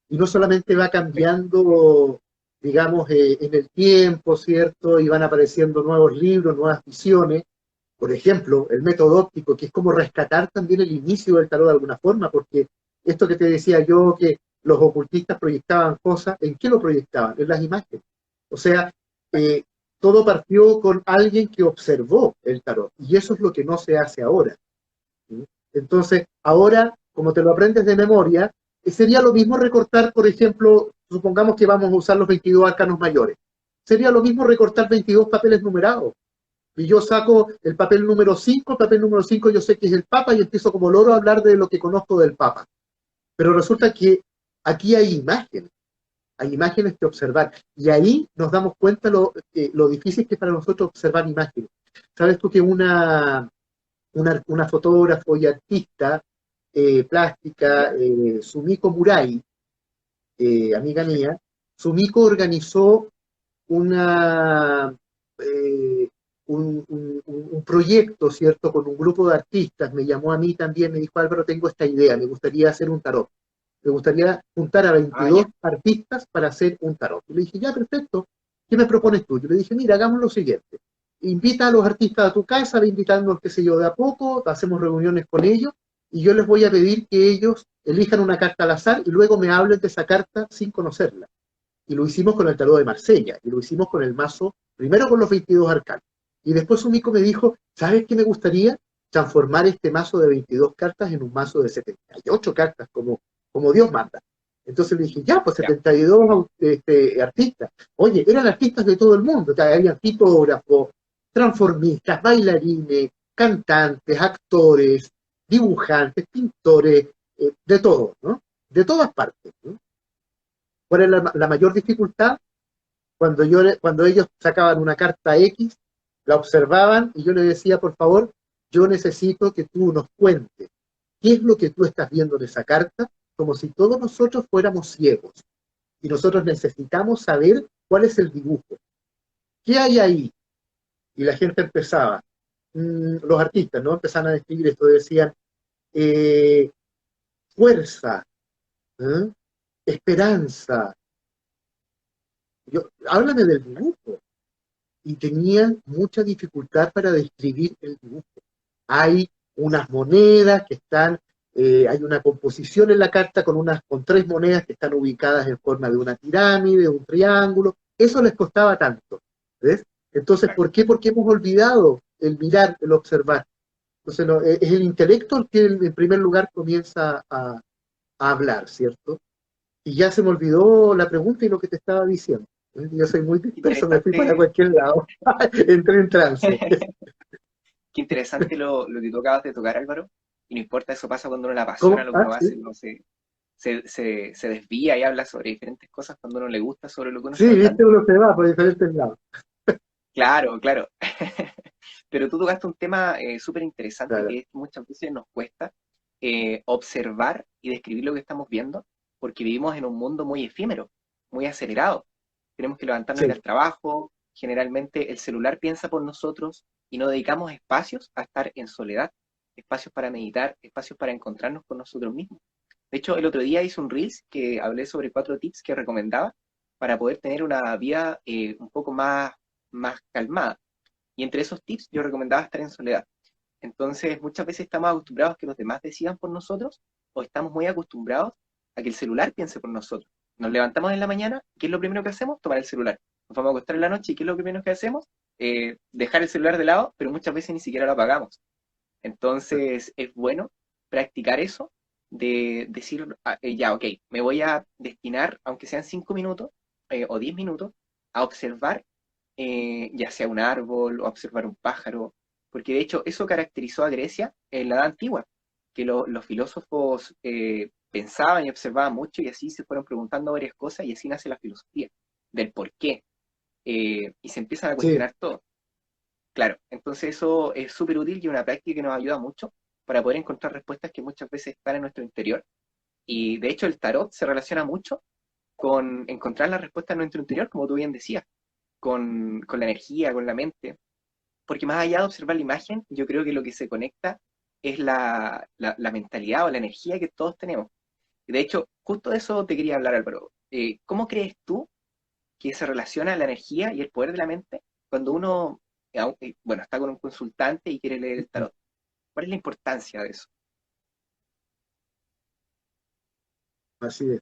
Y no solamente va perfecto. cambiando, digamos, en el tiempo, ¿cierto? Y van apareciendo nuevos libros, nuevas visiones. Por ejemplo, el método óptico, que es como rescatar también el inicio del tarot de alguna forma, porque esto que te decía yo, que los ocultistas proyectaban cosas, ¿en qué lo proyectaban? En las imágenes. O sea, eh, todo partió con alguien que observó el tarot, y eso es lo que no se hace ahora. ¿Sí? Entonces, ahora, como te lo aprendes de memoria, sería lo mismo recortar, por ejemplo, supongamos que vamos a usar los 22 arcanos mayores. Sería lo mismo recortar 22 papeles numerados. Y yo saco el papel número 5, el papel número 5 yo sé que es el Papa y empiezo como loro a hablar de lo que conozco del Papa. Pero resulta que aquí hay imágenes que observar. Y ahí nos damos cuenta lo difícil que es para nosotros observar imágenes. Sabes tú que una fotógrafo y artista plástica, ¿Ya? Sumiko Murai, amiga mía, Sumiko organizó una, eh, un proyecto, ¿cierto?, con un grupo de artistas, me llamó a mí también, me dijo, Álvaro, tengo esta idea, me gustaría hacer un tarot. Me gustaría juntar a Ah, 22 ya, artistas para hacer un tarot. Y le dije, ya, perfecto, ¿qué me propones tú? Yo le dije, mira, hagamos lo siguiente. Invita a los artistas a tu casa, ve invitando, qué sé yo, de a poco, hacemos reuniones con ellos, y yo les voy a pedir que ellos elijan una carta al azar y luego me hablen de esa carta sin conocerla. Y lo hicimos con el tarot de Marsella, y lo hicimos con el mazo, primero con los 22 arcanos. Y después un mico me dijo, ¿sabes qué me gustaría? Transformar este mazo de 22 cartas en un mazo de 78 cartas, como Dios manda. Entonces le dije, ya, pues ya, 72 artistas. Oye, eran artistas de todo el mundo, o sea, había fotógrafos, transformistas, bailarines, cantantes, actores, dibujantes, pintores, de todo, ¿no? De todas partes, ¿no? ¿Cuál es la mayor dificultad? Cuando ellos sacaban una carta X, la observaban y yo les decía, por favor, yo necesito que tú nos cuentes qué es lo que tú estás viendo en esa carta, como si todos nosotros fuéramos ciegos. Y nosotros necesitamos saber cuál es el dibujo. ¿Qué hay ahí? Y la gente empezaba, los artistas, ¿no? Empezaban a describir esto, decían, eh, fuerza, ¿eh? Esperanza. Háblame del dibujo. Y tenían mucha dificultad para describir el dibujo. Hay unas monedas que están, hay una composición en la carta con 3 monedas que están ubicadas en forma de una pirámide, un triángulo. Eso les costaba tanto. ¿Ves? Entonces, claro. ¿por qué? Porque hemos olvidado el mirar, el observar. Entonces, no, es el intelecto el que en primer lugar comienza a hablar, ¿cierto? Y ya se me olvidó la pregunta y lo que te estaba diciendo. Yo soy muy disperso, me fui para Interesante. cualquier lado. Entré en trance. Qué interesante lo que tú acabas de tocar, Álvaro. Y no importa, eso pasa cuando uno le apasiona ¿Cómo? lo que Ah, uno hace, sí. uno se desvía y habla sobre diferentes cosas cuando uno le gusta sobre lo que uno Sí, está viste, hablando. uno se va por diferentes lados. Claro, claro. Pero tú tocaste un tema súper interesante Claro. que es que muchas veces nos cuesta observar y describir lo que estamos viendo porque vivimos en un mundo muy efímero, muy acelerado. Tenemos que levantarnos y ir Sí, al trabajo. Generalmente el celular piensa por nosotros y no dedicamos espacios a estar en soledad, espacios para meditar, espacios para encontrarnos con nosotros mismos. De hecho, el otro día hice un Reels que hablé sobre 4 tips que recomendaba para poder tener una vida un poco más calmada. Y entre esos tips yo recomendaba estar en soledad. Entonces, muchas veces estamos acostumbrados a que los demás decidan por nosotros o estamos muy acostumbrados a que el celular piense por nosotros. Nos levantamos en la mañana, ¿qué es lo primero que hacemos? Tomar el celular. Nos vamos a acostar en la noche y ¿qué es lo primero que hacemos? Dejar el celular de lado, pero muchas veces ni siquiera lo apagamos. Entonces, es bueno practicar eso de decir, ya, ok, me voy a destinar, aunque sean 5 minutos o 10 minutos, a observar ya sea un árbol o observar un pájaro, porque de hecho eso caracterizó a Grecia en la Edad Antigua, que los filósofos pensaban y observaban mucho y así se fueron preguntando varias cosas y así nace la filosofía, del por qué, y se empiezan a sí, cuestionar todo. Claro, entonces eso es súper útil y una práctica que nos ayuda mucho para poder encontrar respuestas que muchas veces están en nuestro interior. Y de hecho el tarot se relaciona mucho con encontrar las respuestas en nuestro interior, como tú bien decías, con la energía, con la mente, porque más allá de observar la imagen, yo creo que lo que se conecta es la mentalidad o la energía que todos tenemos. De hecho, justo de eso te quería hablar, Álvaro. ¿Cómo crees tú que se relaciona la energía y el poder de la mente cuando uno, bueno, está con un consultante y quiere leer el tarot? ¿Cuál es la importancia de eso? así es,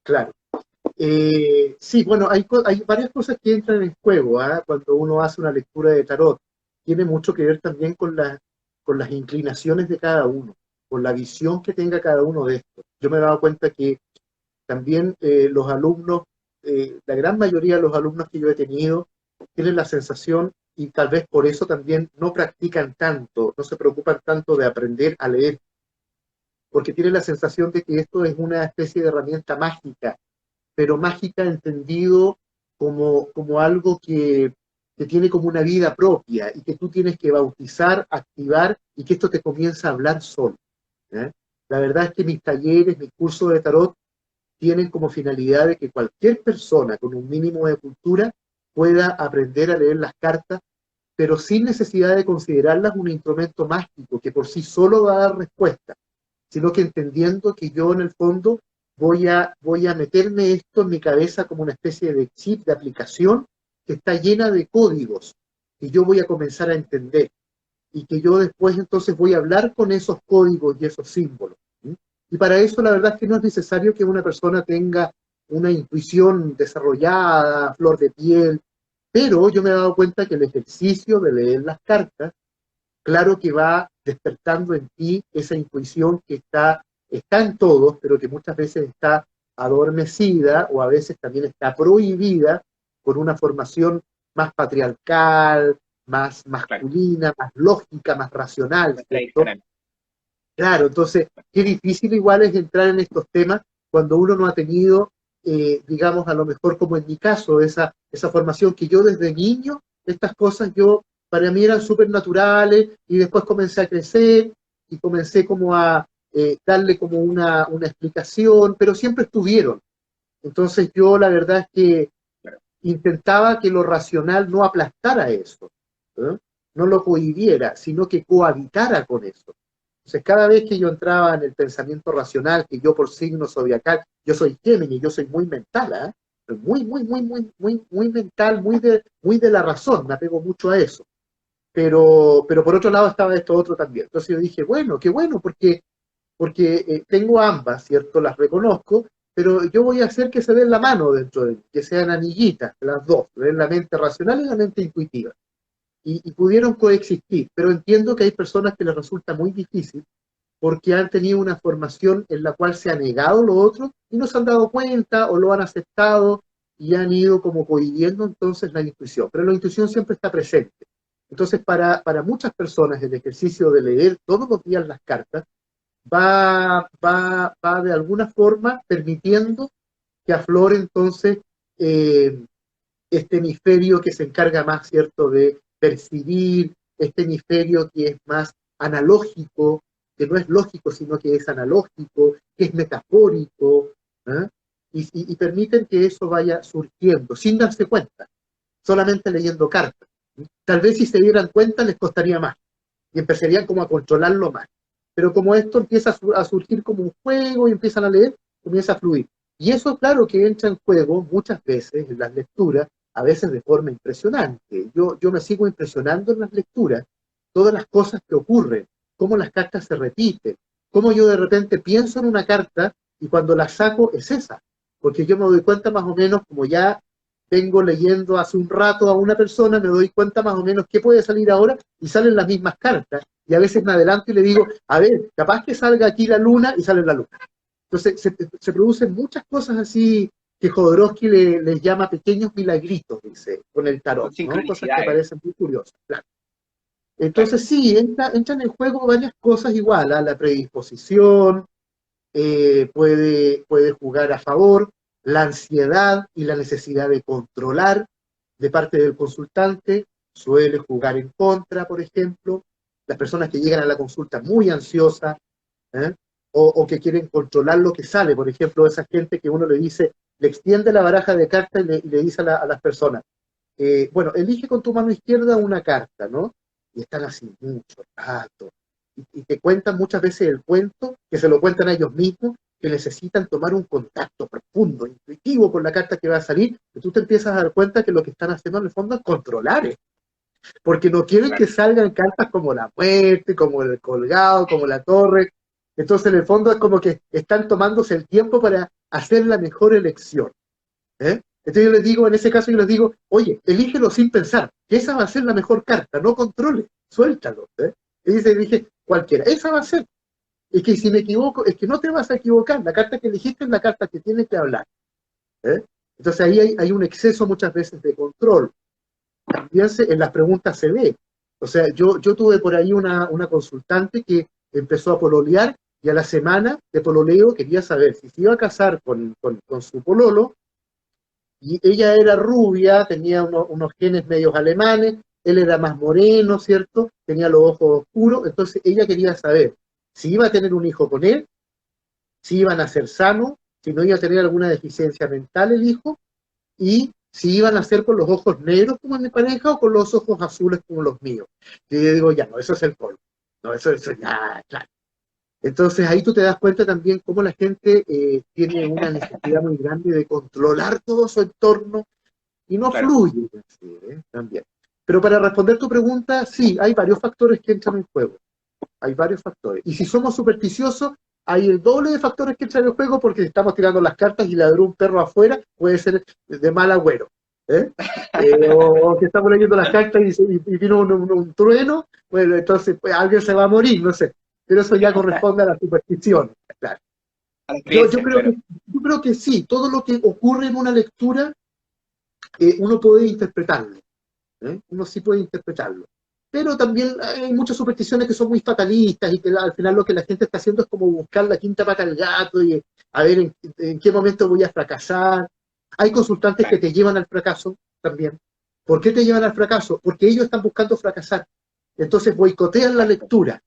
claro. Sí, bueno, hay varias cosas que entran en juego, ¿ah? Cuando uno hace una lectura de tarot. Tiene mucho que ver también con las inclinaciones de cada uno, con la visión que tenga cada uno de estos. Yo me he dado cuenta que también los alumnos, la gran mayoría de los alumnos que yo he tenido, tienen la sensación, y tal vez por eso también no practican tanto, no se preocupan tanto de aprender a leer, porque tienen la sensación de que esto es una especie de herramienta mágica, pero mágica entendido como algo que tiene como una vida propia y que tú tienes que bautizar, activar y que esto te comienza a hablar solo. ¿Eh? La verdad es que mis talleres, mis cursos de tarot tienen como finalidad de que cualquier persona con un mínimo de cultura pueda aprender a leer las cartas, pero sin necesidad de considerarlas un instrumento mágico que por sí solo va a dar respuesta, sino que entendiendo que yo en el fondo voy a meterme esto en mi cabeza como una especie de chip, de aplicación, que está llena de códigos, que yo voy a comenzar a entender, y que yo después entonces voy a hablar con esos códigos y esos símbolos. ¿Sí? Y para eso la verdad es que no es necesario que una persona tenga una intuición desarrollada, flor de piel, pero yo me he dado cuenta que el ejercicio de leer las cartas, claro que va despertando en ti esa intuición que está en todos, pero que muchas veces está adormecida o a veces también está prohibida por una formación más patriarcal, más Claro, masculina, más lógica, más racional, más ¿cierto? tradicional. Claro, entonces, qué difícil igual es entrar en estos temas cuando uno no ha tenido, digamos, a lo mejor como en mi caso, esa formación que yo desde niño, estas cosas yo, para mí eran súper naturales y después comencé a crecer y comencé como a darle como una explicación, pero siempre estuvieron. Entonces yo la verdad es que Claro. intentaba que lo racional no aplastara eso, ¿eh? No lo cohibiera, sino que cohabitara con eso. Entonces, cada vez que yo entraba en el pensamiento racional, que yo por signo zodiacal, yo soy Géminis, yo soy muy mental, ¿eh? Muy mental, muy de la razón, me apego mucho a eso. Pero por otro lado estaba esto otro también. Entonces yo dije, bueno, qué bueno, porque tengo ambas, ¿cierto? Las reconozco, pero yo voy a hacer que se den la mano dentro de mí, que sean amiguitas, las dos, la mente racional y la mente intuitiva. Y pudieron coexistir, pero entiendo que hay personas que les resulta muy difícil porque han tenido una formación en la cual se ha negado lo otro y no se han dado cuenta o lo han aceptado y han ido como cohibiendo entonces la intuición. Pero la intuición siempre está presente. Entonces, para muchas personas el ejercicio de leer todos los días las cartas va de alguna forma permitiendo que aflore entonces eh, este hemisferio que se encarga más, ¿cierto?, de percibir, este hemisferio que es más analógico, que no es lógico, sino que es analógico, que es metafórico, ¿eh? Y permiten que eso vaya surgiendo sin darse cuenta, solamente leyendo cartas. Tal vez si se dieran cuenta les costaría más y empezarían como a controlarlo más. Pero como esto empieza a surgir como un juego y empiezan a leer, comienza a fluir. Y eso, claro, que entra en juego muchas veces en las lecturas, a veces de forma impresionante. Yo me sigo impresionando en las lecturas, todas las cosas que ocurren, cómo las cartas se repiten, cómo yo de repente pienso en una carta y cuando la saco es esa, porque yo me doy cuenta más o menos, como ya vengo leyendo hace un rato a una persona, me doy cuenta más o menos qué puede salir ahora y salen las mismas cartas. Y a veces me adelanto y le digo, a ver, capaz que salga aquí la luna y sale la luna. Entonces se producen muchas cosas así que Jodorowsky les llama pequeños milagritos, dice, con el Son tarot, ¿no? Cosas que sincronicidades, parecen muy curiosas, claro. claro. Entonces sí, entran en juego varias cosas igual, ¿eh? La predisposición, puede jugar a favor, la ansiedad y la necesidad de controlar de parte del consultante suele jugar en contra, por ejemplo, las personas que llegan a la consulta muy ansiosas, ¿eh? O que quieren controlar lo que sale, por ejemplo, esa gente que uno le dice, le extiende la baraja de cartas y le dice a las personas, bueno, elige con tu mano izquierda una carta, ¿no? Y están así mucho rato. Y te cuentan muchas veces el cuento, que se lo cuentan a ellos mismos, que necesitan tomar un contacto profundo, intuitivo con la carta que va a salir, y tú te empiezas a dar cuenta que lo que están haciendo en el fondo es controlar esto, porque no quieren que Claro. salgan cartas como la muerte, como el colgado, como la torre. Entonces, en el fondo es como que están tomándose el tiempo para hacer la mejor elección. ¿Eh? Entonces yo les digo, en ese caso yo les digo, oye, elígelo sin pensar, que esa va a ser la mejor carta, no controle, suéltalo. ¿Eh? Y dice, dije, cualquiera, esa va a ser. Es que si me equivoco, es que no te vas a equivocar, la carta que elegiste es la carta que tiene que hablar. ¿Eh? Entonces ahí hay un exceso muchas veces de control. También en las preguntas se ve. O sea, yo tuve por ahí una consultante que empezó a pololear y a la semana de pololeo quería saber si se iba a casar con su pololo, y ella era rubia, tenía unos genes medios alemanes, él era más moreno, ¿cierto? Tenía los ojos oscuros, entonces ella quería saber si iba a tener un hijo con él, si iban a ser sanos, si no iba a tener alguna deficiencia mental el hijo, y si iban a ser con los ojos negros como mi pareja o con los ojos azules como los míos. Y yo digo, ya, no, eso es el colmo. No, eso ya, claro. Entonces ahí tú te das cuenta también cómo la gente tiene una necesidad muy grande de controlar todo su entorno y no Claro, fluye así, también. Pero para responder tu pregunta, sí, hay varios factores que entran en juego. Hay varios factores. Y si somos supersticiosos, hay el doble de factores que entran en juego porque si estamos tirando las cartas y ladró un perro afuera, puede ser de mal agüero. ¿eh? O que estamos leyendo las cartas y vino un trueno, bueno, entonces pues, alguien se va a morir, no sé. Pero eso ya corresponde a la superstición. Claro. a las Yo, yo, creencias, creo claro. que, yo creo que sí, todo lo que ocurre en una lectura, uno puede interpretarlo. Uno sí puede interpretarlo. Pero también hay muchas supersticiones que son muy fatalistas y que al final lo que la gente está haciendo es como buscar la quinta pata al gato y a ver en qué momento voy a fracasar. Hay consultantes que Claro, te llevan al fracaso también. ¿Por qué te llevan al fracaso? Porque ellos están buscando fracasar. Entonces boicotean la exacto. lectura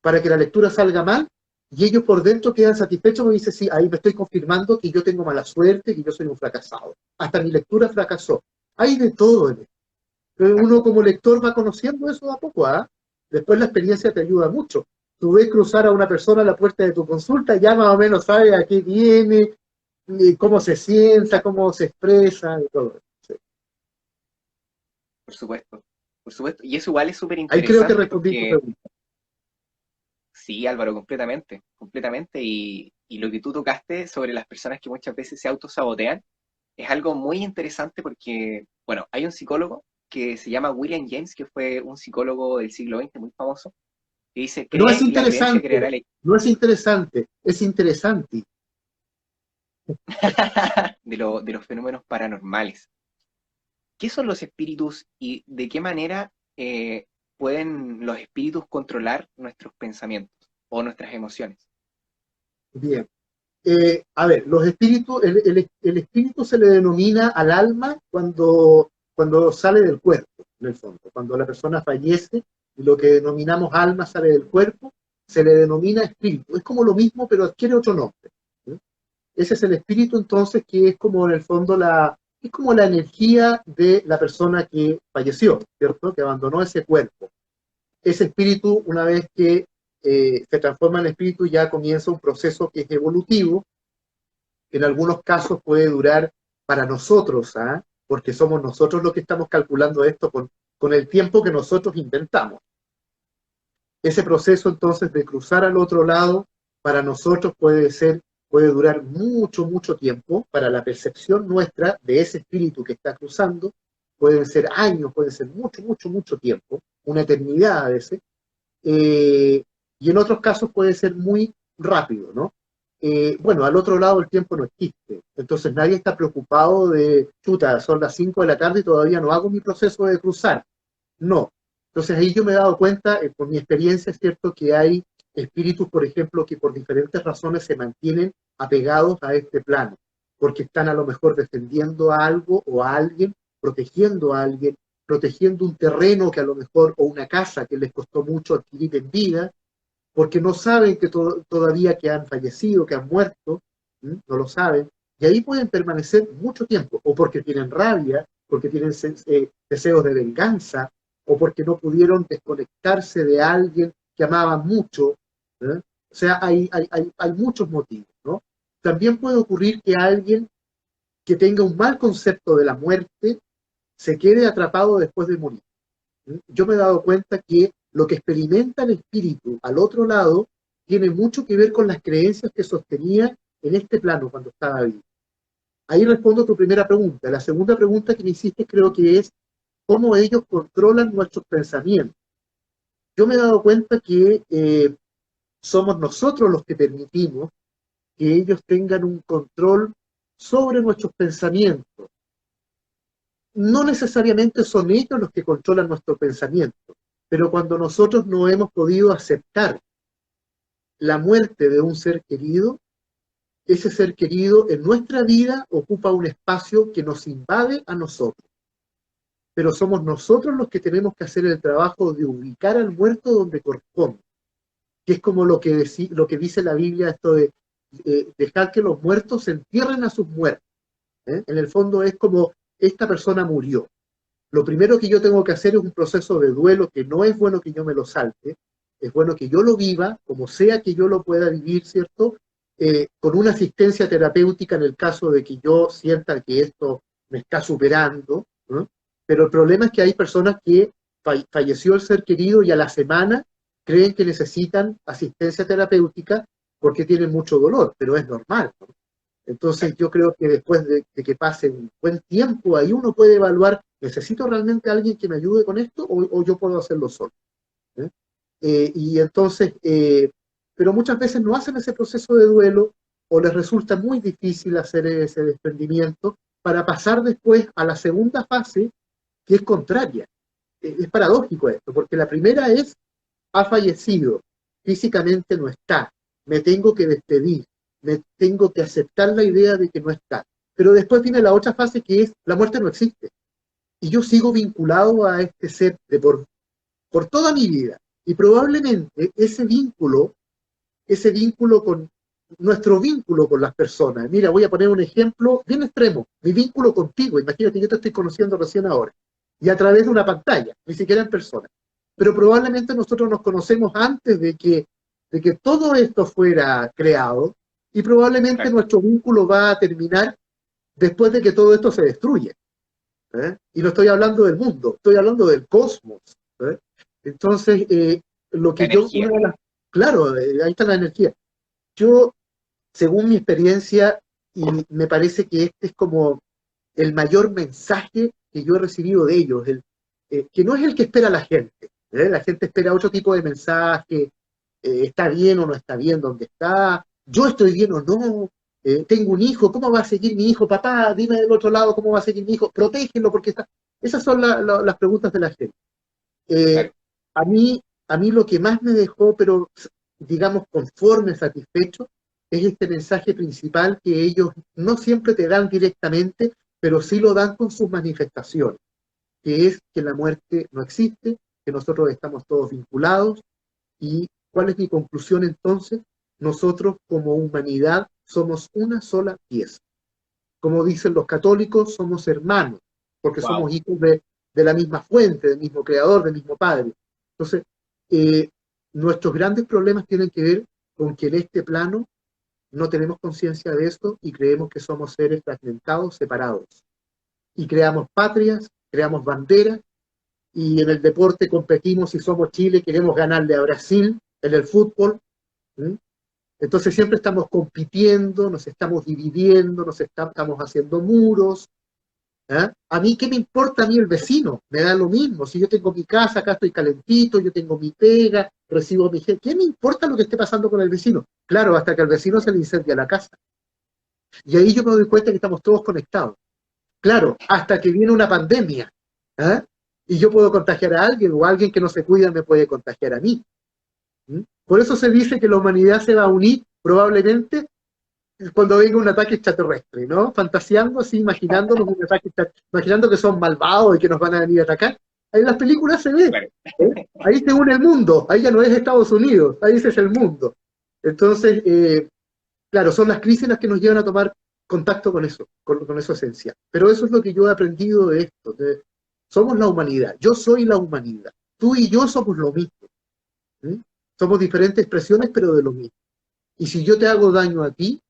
para que la lectura salga mal y ellos por dentro quedan satisfechos y dicen, sí, ahí me estoy confirmando que yo tengo mala suerte, que yo soy un fracasado. Hasta mi lectura fracasó. Hay de todo en esto. Uno Exacto. como lector va conociendo eso a poco, ¿ah? Después la experiencia te ayuda mucho. Tú ves cruzar a una persona a la puerta de tu consulta, ya más o menos sabes a qué viene, cómo se sienta, Exacto. cómo se expresa y todo. Sí. Por supuesto. Por supuesto. Y eso igual es súper Ahí creo que interesante respondí tu porque pregunta. sí, Álvaro, completamente, completamente. Y lo que tú tocaste sobre las personas que muchas veces se autosabotean es algo muy interesante porque, bueno, hay un psicólogo que se llama William James, que fue un psicólogo del siglo XX muy famoso, que dice, No es la creencia creará interesante, la... no es interesante, es interesante. de los fenómenos paranormales. ¿Qué son los espíritus y de qué manera pueden los espíritus controlar nuestros pensamientos o nuestras emociones? Bien. A ver, los espíritus, el espíritu se le denomina al alma cuando sale del cuerpo, en el fondo. Cuando la persona fallece y lo que denominamos alma sale del cuerpo, se le denomina espíritu. Es como lo mismo, pero adquiere otro nombre. ¿Sí? Ese es el espíritu, entonces, que es como en el fondo es como la energía de la persona que falleció, ¿cierto? Que abandonó ese cuerpo. Ese espíritu, una vez que se transforma en espíritu, ya comienza un proceso que es evolutivo, que en algunos casos puede durar para nosotros, ¿ah? Porque somos nosotros los que estamos calculando esto con el tiempo que nosotros inventamos. Ese proceso entonces de cruzar al otro lado para nosotros puede durar mucho, mucho tiempo. Para la percepción nuestra de ese espíritu que está cruzando, pueden ser años, puede ser mucho, mucho, mucho tiempo, una eternidad a veces. Y en otros casos puede ser muy rápido, ¿no? Bueno, al otro lado el tiempo no existe, entonces nadie está preocupado de, chuta, son las 5 de la tarde y todavía no hago mi proceso de cruzar. No. Entonces ahí yo me he dado cuenta, por mi experiencia, es cierto que hay espíritus, por ejemplo, que por diferentes razones se mantienen apegados a este plano, porque están a lo mejor defendiendo a algo o a alguien, protegiendo a alguien, protegiendo un terreno que a lo mejor, o una casa que les costó mucho adquirir en vida, porque no saben que todavía que han fallecido, que han muerto, no lo saben, y ahí pueden permanecer mucho tiempo, o porque tienen rabia, porque tienen deseos de venganza, o porque no pudieron desconectarse de alguien que amaban mucho. ¿Eh? O sea, hay muchos motivos, ¿no? También puede ocurrir que alguien que tenga un mal concepto de la muerte se quede atrapado después de morir. Yo me he dado cuenta que lo que experimenta el espíritu al otro lado tiene mucho que ver con las creencias que sostenía en este plano cuando estaba vivo. Ahí respondo a tu primera pregunta. La segunda pregunta que me hiciste creo que es cómo ellos controlan nuestros pensamientos. Yo me he dado cuenta que somos nosotros los que permitimos que ellos tengan un control sobre nuestros pensamientos. No necesariamente son ellos los que controlan nuestro pensamiento, pero cuando nosotros no hemos podido aceptar la muerte de un ser querido, ese ser querido en nuestra vida ocupa un espacio que nos invade a nosotros. Pero somos nosotros los que tenemos que hacer el trabajo de ubicar al muerto donde corresponde, que es como lo que dice la Biblia, esto de dejar que los muertos se entierren a sus muertos. ¿Eh? En el fondo es como esta persona murió. Lo primero que yo tengo que hacer es un proceso de duelo que no es bueno que yo me lo salte, es bueno que yo lo viva, como sea que yo lo pueda vivir, ¿cierto? Con una asistencia terapéutica en el caso de que yo sienta que esto me está superando, ¿no? Pero el problema es que hay personas que falleció el ser querido y a la semana creen que necesitan asistencia terapéutica porque tienen mucho dolor, pero es normal, ¿no? Entonces yo creo que después de que pase un buen tiempo, ahí uno puede evaluar, ¿necesito realmente a alguien que me ayude con esto o yo puedo hacerlo solo? ¿Eh? Y entonces, pero muchas veces no hacen ese proceso de duelo o les resulta muy difícil hacer ese desprendimiento para pasar después a la segunda fase, que es contraria. Es paradójico esto, porque la primera es, ha fallecido, físicamente no está, me tengo que despedir, me tengo que aceptar la idea de que no está. Pero después viene la otra fase que es, la muerte no existe. Y yo sigo vinculado a este ser por toda mi vida. Y probablemente ese vínculo con nuestro vínculo con las personas. Mira, voy a poner un ejemplo bien extremo. Mi vínculo contigo, imagínate, yo te estoy conociendo recién ahora. Y a través de una pantalla, ni siquiera en persona. Pero probablemente nosotros nos conocemos antes de que todo esto fuera creado y probablemente Exacto. nuestro vínculo va a terminar después de que todo esto se destruye. ¿Eh? Y no estoy hablando del mundo, estoy hablando del cosmos. ¿Eh? Entonces, lo La que yo, una energía. de las, claro, ahí está la energía. Yo, según mi experiencia, y me parece que este es como el mayor mensaje que yo he recibido de ellos, que no es el que espera la gente. ¿Eh? La gente espera otro tipo de mensaje, está bien o no está bien donde está, yo estoy bien o no, tengo un hijo, ¿cómo va a seguir mi hijo? Papá, dime del otro lado cómo va a seguir mi hijo, protégenlo porque está... Esas son las preguntas de la gente. Eh, Claro. a mí, a mí lo que más me dejó, pero digamos conforme, satisfecho, es este mensaje principal que ellos no siempre te dan directamente, pero sí lo dan con sus manifestaciones, que es que la muerte no existe, que nosotros estamos todos vinculados. ¿Y cuál es mi conclusión entonces? Nosotros como humanidad somos una sola pieza. Como dicen los católicos, somos hermanos, porque Wow. somos hijos de la misma fuente, del mismo creador, del mismo padre. Entonces, eh, nuestros grandes problemas tienen que ver con que en este plano no tenemos conciencia de esto y creemos que somos seres fragmentados, separados. Y creamos patrias, creamos banderas, y en el deporte competimos, si somos Chile, queremos ganarle a Brasil, en el fútbol. ¿Sí? Entonces siempre estamos compitiendo, nos estamos dividiendo, estamos haciendo muros. ¿Eh? A mí, ¿qué me importa a mí el vecino? Me da lo mismo. Si yo tengo mi casa, acá estoy calentito, yo tengo mi pega, recibo mi gente. ¿Qué me importa lo que esté pasando con el vecino? Claro, hasta que al vecino se le incendia la casa. Y ahí yo me doy cuenta que estamos todos conectados. Claro, hasta que viene una pandemia. ¿Eh? Y yo puedo contagiar a alguien o alguien que no se cuida me puede contagiar a mí. ¿Mm? Por eso se dice que la humanidad se va a unir probablemente cuando venga un ataque extraterrestre, ¿no? Fantaseando así, imaginándonos un ataque imaginando que son malvados y que nos van a venir a atacar. Ahí en las películas se ve. Claro. ¿Eh? Ahí se une el mundo, ahí ya no es Estados Unidos, ahí ese es el mundo. Entonces, claro, son las crisis las que nos llevan a tomar contacto con eso esencial. Pero eso es lo que yo he aprendido de esto. Somos la humanidad, yo soy la humanidad, tú y yo somos lo mismo. ¿Sí? Somos diferentes expresiones, pero de lo mismo. Y si yo te hago daño a ti,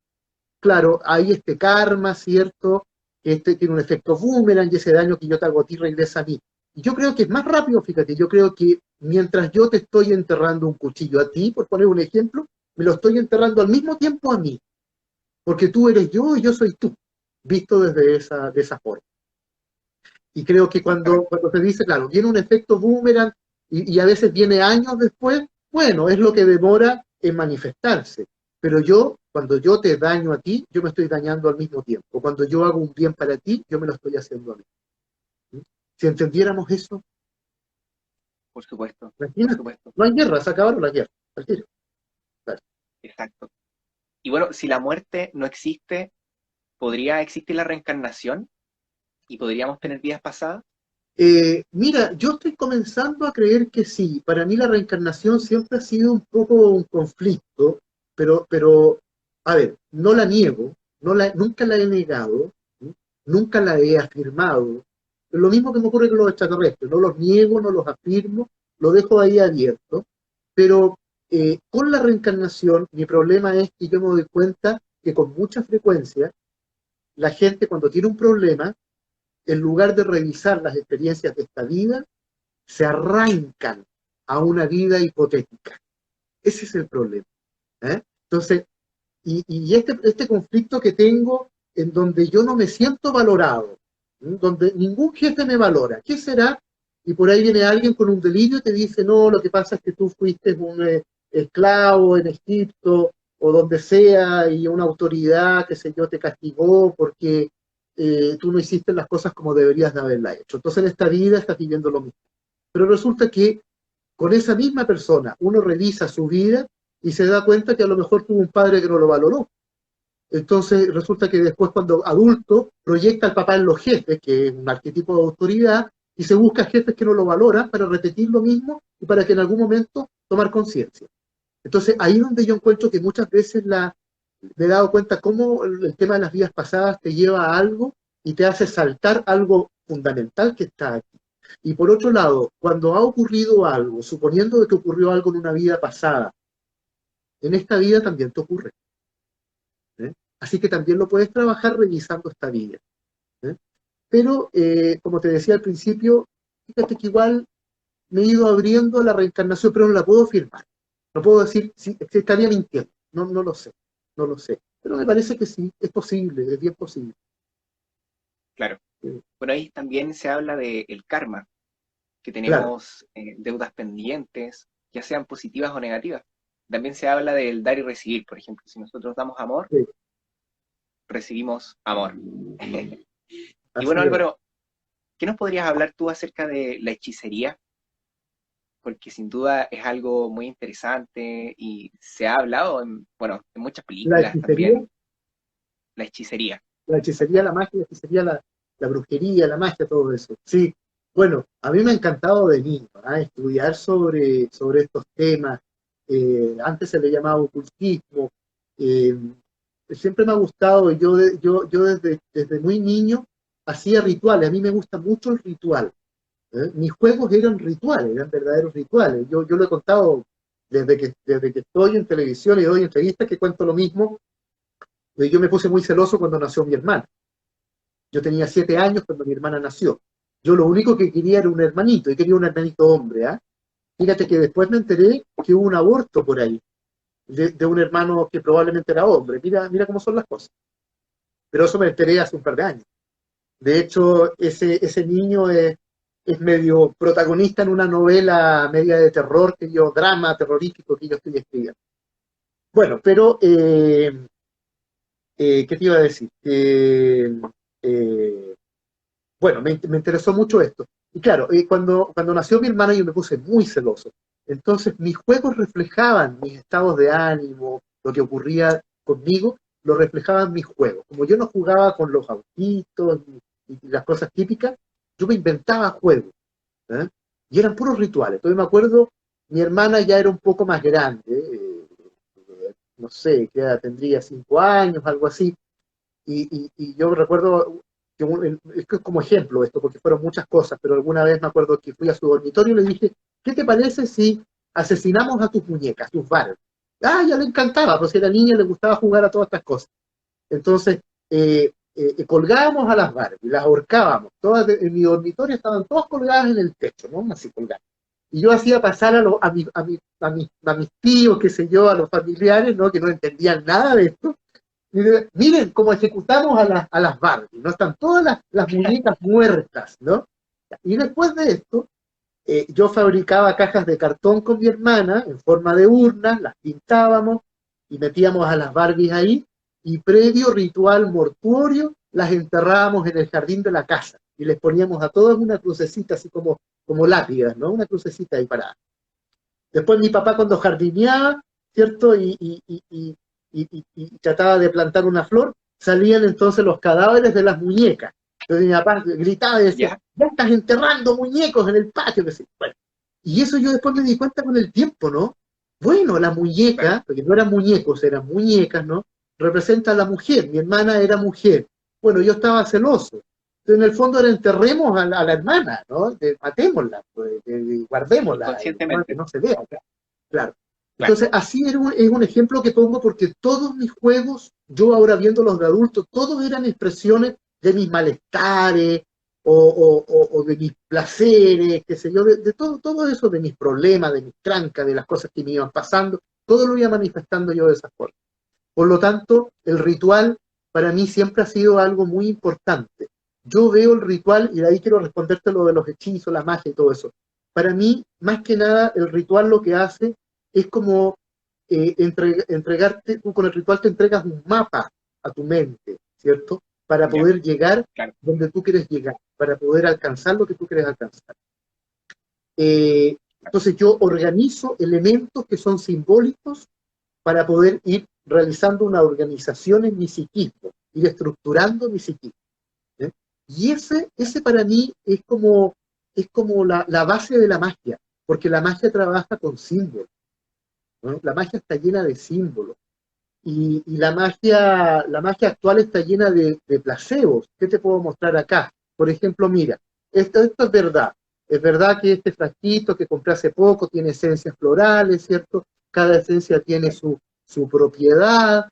claro, hay este karma, ¿cierto? Que este tiene un efecto boomerang y ese daño que yo te hago a ti regresa a mí. Y yo creo que es más rápido, fíjate, yo creo que mientras yo te estoy enterrando un cuchillo a ti, por poner un ejemplo, me lo estoy enterrando al mismo tiempo a mí, porque tú eres yo y yo soy tú, visto desde de esa forma. Y creo que Exactamente. cuando se dice, claro, viene un efecto boomerang y a veces viene años después, bueno, es lo que demora en manifestarse. Pero yo, cuando yo te daño a ti, yo me estoy dañando al mismo tiempo. Cuando yo hago un bien para ti, yo me lo estoy haciendo a mí. ¿Sí? Si entendiéramos eso, Por supuesto. Por imagínate, supuesto. no hay guerra, se acabaron las guerras. Claro. Exacto. Y bueno, si la muerte no existe, ¿podría existir la reencarnación? ¿Y podríamos tener vidas pasadas? Mira, yo estoy comenzando a creer que sí. Para mí la reencarnación siempre ha sido un poco un conflicto, pero a ver, no la niego, nunca la he negado, ¿sí? nunca la he afirmado. Es lo mismo que me ocurre con los extraterrestres, no los niego, no los afirmo, lo dejo ahí abierto, pero con la reencarnación mi problema es que yo me doy cuenta que con mucha frecuencia la gente cuando tiene un problema, en lugar de revisar las experiencias de esta vida, se arrancan a una vida hipotética. Ese es el problema. ¿Eh? Entonces, este conflicto que tengo en donde yo no me siento valorado, donde ningún jefe me valora, ¿qué será? Y por ahí viene alguien con un delirio y te dice, no, lo que pasa es que tú fuiste un esclavo en Egipto o donde sea y una autoridad, qué sé yo, te castigó porque tú no hiciste las cosas como deberías de haberla hecho. Entonces en esta vida estás viviendo lo mismo. Pero resulta que con esa misma persona uno revisa su vida y se da cuenta que a lo mejor tuvo un padre que no lo valoró. Entonces resulta que después cuando adulto proyecta al papá en los jefes, que es un arquetipo de autoridad, y se busca jefes que no lo valoran para repetir lo mismo y para que en algún momento tomar conciencia. Entonces ahí es donde yo encuentro que muchas veces me he dado cuenta cómo el tema de las vidas pasadas te lleva a algo y te hace saltar algo fundamental que está aquí. Y por otro lado, cuando ha ocurrido algo, suponiendo de que ocurrió algo en una vida pasada, en esta vida también te ocurre. ¿Eh? Así que también lo puedes trabajar revisando esta vida. ¿Eh? Pero, como te decía al principio, fíjate que igual me he ido abriendo a la reencarnación, pero no la puedo afirmar. No puedo decir si estaría mintiendo. No, no lo sé. No lo sé. Pero me parece que sí, es posible, es bien posible. Claro. Por ahí también se habla del karma, que Claro. tenemos deudas pendientes, ya sean positivas o negativas. También se habla del dar y recibir, por ejemplo, si nosotros damos amor, Sí, recibimos amor. Y bueno, así es. Álvaro, ¿qué nos podrías hablar tú acerca de la hechicería? Porque sin duda es algo muy interesante y se ha hablado en, bueno, en muchas La películas hechicería, también, la hechicería. la magia, la hechicería, la brujería, la magia, todo eso. Sí, bueno, a mí me ha encantado de niño, ¿ah? Estudiar sobre estos temas. Antes se le llamaba ocultismo. eh, Siempre me ha gustado, yo desde muy niño hacía rituales, a mí me gusta mucho el ritual. Mis juegos eran rituales, eran verdaderos rituales. Yo lo he contado desde que estoy en televisión y doy entrevistas que cuento lo mismo. Yo me puse muy celoso cuando nació mi hermana. Yo tenía 7 años cuando mi hermana nació. Yo lo único que quería era un hermanito, y quería un hermanito hombre. ¿Ah? Fíjate que después me enteré que hubo un aborto por ahí, de un hermano que probablemente era hombre. Mira cómo son las cosas. Pero eso me enteré hace un par de años. De hecho, ese niño es medio protagonista en una novela media de terror, drama terrorífico que yo estoy escribiendo. Bueno, pero ¿qué te iba a decir? Eh, bueno, me interesó mucho esto. Y claro, cuando nació mi hermana yo me puse muy celoso. Entonces mis juegos reflejaban mis estados de ánimo, lo que ocurría conmigo, lo reflejaban mis juegos. Como yo no jugaba con los autitos y las cosas típicas, yo me inventaba juegos. ¿Eh? Y eran puros rituales. Entonces me acuerdo, mi hermana ya era un poco más grande, no sé, que tendría 5 años, algo así, y yo recuerdo que es que es como ejemplo esto, porque fueron muchas cosas, pero alguna vez me acuerdo que fui a su dormitorio y le dije, ¿qué te parece si asesinamos a tus muñecas, tus Barbies? Ah, ya le encantaba, pues era niña, le gustaba jugar a todas estas cosas. Entonces, colgábamos a las Barbies, las ahorcábamos, en mi dormitorio estaban todas colgadas en el techo, ¿no? Así colgadas. Y yo hacía pasar a mis tíos, qué sé yo, a los familiares, ¿no? Que no entendían nada de esto, miren cómo ejecutamos a las Barbie, ¿no? Están todas las muñecas muertas, ¿no? Y después de esto, yo fabricaba cajas de cartón con mi hermana en forma de urnas, las pintábamos y metíamos a las Barbies ahí, y previo ritual mortuorio, las enterrábamos en el jardín de la casa y les poníamos a todas una crucecita así como lápidas, ¿no? Una crucecita ahí parada. Después mi papá cuando jardineaba, ¿cierto? Y trataba de plantar una flor, salían entonces los cadáveres de las muñecas. Entonces mi papá gritaba y decía, ¿Ya? ya estás enterrando muñecos en el patio. Bueno, y eso yo después me di cuenta con el tiempo, ¿no? Bueno, la Claro. muñeca, porque no eran muñecos, eran muñecas, ¿no? Representa a la mujer, mi hermana era mujer. Bueno, yo estaba celoso. Entonces, en el fondo era enterremos a la hermana, ¿no? Matémosla, pues, guardémosla, que Inconscientemente, no se vea acá. Claro. claro. Entonces, así es un ejemplo que pongo porque todos mis juegos, yo ahora viéndolos de adulto, todos eran expresiones de mis malestares o de mis placeres, qué sé yo, de todo eso, de mis problemas, de mis trancas, de las cosas que me iban pasando, todo lo iba manifestando yo de esa forma. Por lo tanto, el ritual para mí siempre ha sido algo muy importante. Yo veo el ritual, y de ahí quiero responderte lo de los hechizos, la magia y todo eso. Para mí, más que nada, el ritual lo que hace es como entregarte, tú con el ritual te entregas un mapa a tu mente, ¿cierto? Para Ya, poder llegar claro. donde tú quieres llegar, para poder alcanzar lo que tú quieres alcanzar. Entonces yo organizo elementos que son simbólicos para poder ir realizando una organización en mi psiquismo, ir estructurando mi psiquismo. ¿Eh? Y ese para mí es como la base de la magia, porque la magia trabaja con símbolos, ¿no? La magia está llena de símbolos. Y la magia actual está llena de placebos. ¿Qué te puedo mostrar acá? Por ejemplo, mira, esto es verdad. Es verdad que este frasquito que compré hace poco tiene esencias florales, ¿cierto? Cada esencia tiene su propiedad,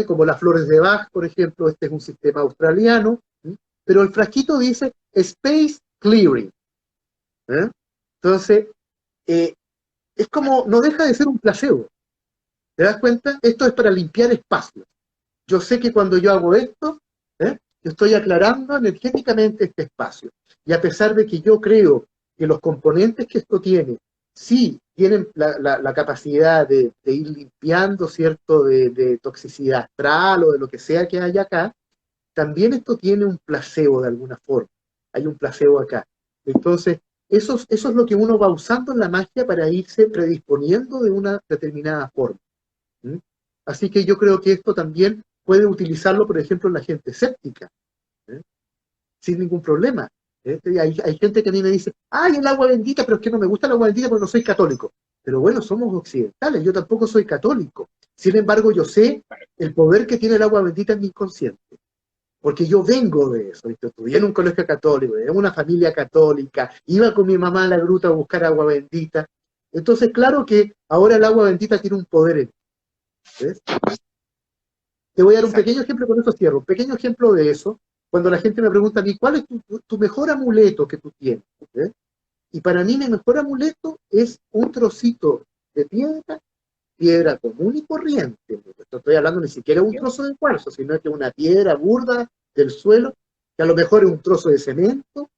como las flores de Bach, por ejemplo, este es un sistema australiano, ¿sí? Pero el frasquito dice Space Clearing. ¿Eh? Entonces, eh, es como, no deja de ser un placebo. ¿Te das cuenta? Esto es para limpiar espacios. Yo sé que cuando yo hago esto, yo estoy aclarando energéticamente este espacio. Y a pesar de que yo creo que los componentes que esto tiene, sí tienen la capacidad de ir limpiando, ¿cierto?, de toxicidad astral o de lo que sea que haya acá, también esto tiene un placebo de alguna forma. Hay un placebo acá. Entonces, eso es lo que uno va usando en la magia para irse predisponiendo de una determinada forma. ¿Mm? Así que yo creo que esto también puede utilizarlo, por ejemplo, la gente escéptica, ¿eh? Sin ningún problema. Hay gente que a mí me dice, ay, el agua bendita, pero es que no me gusta el agua bendita porque no soy católico. Pero bueno, somos occidentales, yo tampoco soy católico. Sin embargo, yo sé el poder que tiene el agua bendita en mi inconsciente, porque yo vengo de eso. ¿Viste? Estudié en un colegio católico, en una familia católica, iba con mi mamá a la gruta a buscar agua bendita. Entonces, claro que ahora el agua bendita tiene un poder en mí, ¿ves? Te voy a dar un Exacto. pequeño ejemplo, con eso cierro. Un pequeño ejemplo de eso, cuando la gente me pregunta a mí, ¿cuál es tu mejor amuleto que tú tienes? ¿Eh? Y para mí mi mejor amuleto es un trocito de piedra, piedra común y corriente. No estoy hablando ni siquiera de un Bien. trozo de cuarzo, sino que una piedra burda del suelo, que a lo mejor es un trozo de cemento,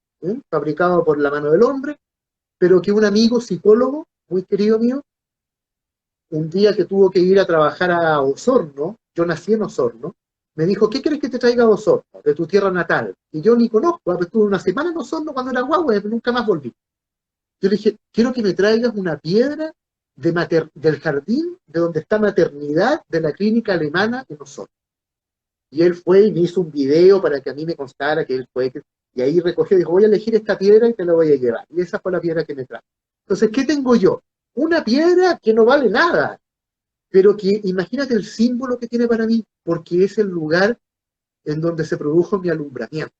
fabricado por la mano del hombre, pero que un amigo psicólogo, muy querido mío, un día que tuvo que ir a trabajar a Osorno, yo nací en Osorno, me dijo, ¿qué quieres que te traiga a Osorno, de tu tierra natal? Y yo ni conozco, estuve una semana en Osorno cuando era guagua y nunca más volví. Yo le dije, quiero que me traigas una piedra del jardín de donde está maternidad de la clínica alemana en Osorno. Y él fue y me hizo un video para que a mí me constara que él fue, y ahí recogió y dijo, voy a elegir esta piedra y te la voy a llevar. Y esa fue la piedra que me trajo. Entonces, ¿qué tengo yo? Una piedra que no vale nada, pero que imagínate el símbolo que tiene para mí, porque es el lugar en donde se produjo mi alumbramiento.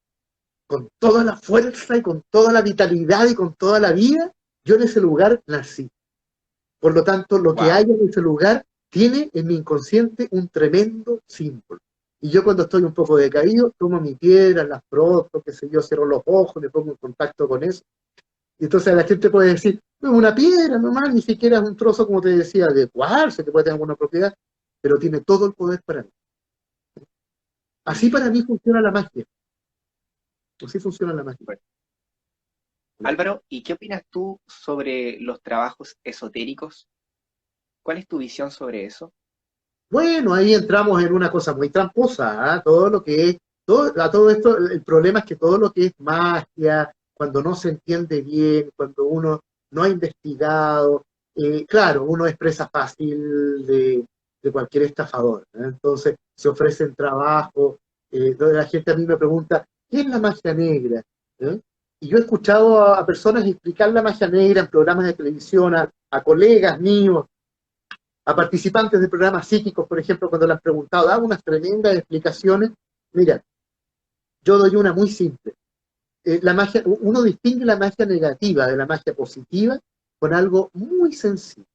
Con toda la fuerza y con toda la vitalidad y con toda la vida, yo en ese lugar nací. Por lo tanto, lo que Wow. hay en ese lugar tiene en mi inconsciente un tremendo símbolo. Y yo cuando estoy un poco decaído, tomo mi piedra, la froto, qué sé yo, cierro los ojos, me pongo en contacto con eso. Y entonces la gente puede decir, no, una piedra nomás, ni siquiera es un trozo, como te decía, de cuarzo, que puede tener alguna propiedad, pero tiene todo el poder para mí. Así para mí funciona la magia. Así funciona la magia. Bueno. Álvaro, ¿y qué opinas tú sobre los trabajos esotéricos? ¿Cuál es tu visión sobre eso? Bueno, ahí entramos en una cosa muy tramposa, ¿eh? Todo lo que es, a todo esto, el problema es que todo lo que es magia, cuando no se entiende bien, cuando uno no ha investigado, claro, uno es presa fácil de cualquier estafador, ¿eh? Entonces se ofrecen trabajos, donde la gente a mí me pregunta, ¿qué es la magia negra? ¿Eh? Y yo he escuchado a personas explicar la magia negra en programas de televisión, a colegas míos, a participantes de programas psíquicos, por ejemplo, cuando le han preguntado, da unas tremendas explicaciones. Mira, Yo doy una muy simple. La magia, uno distingue la magia negativa de la magia positiva con algo muy sencillo.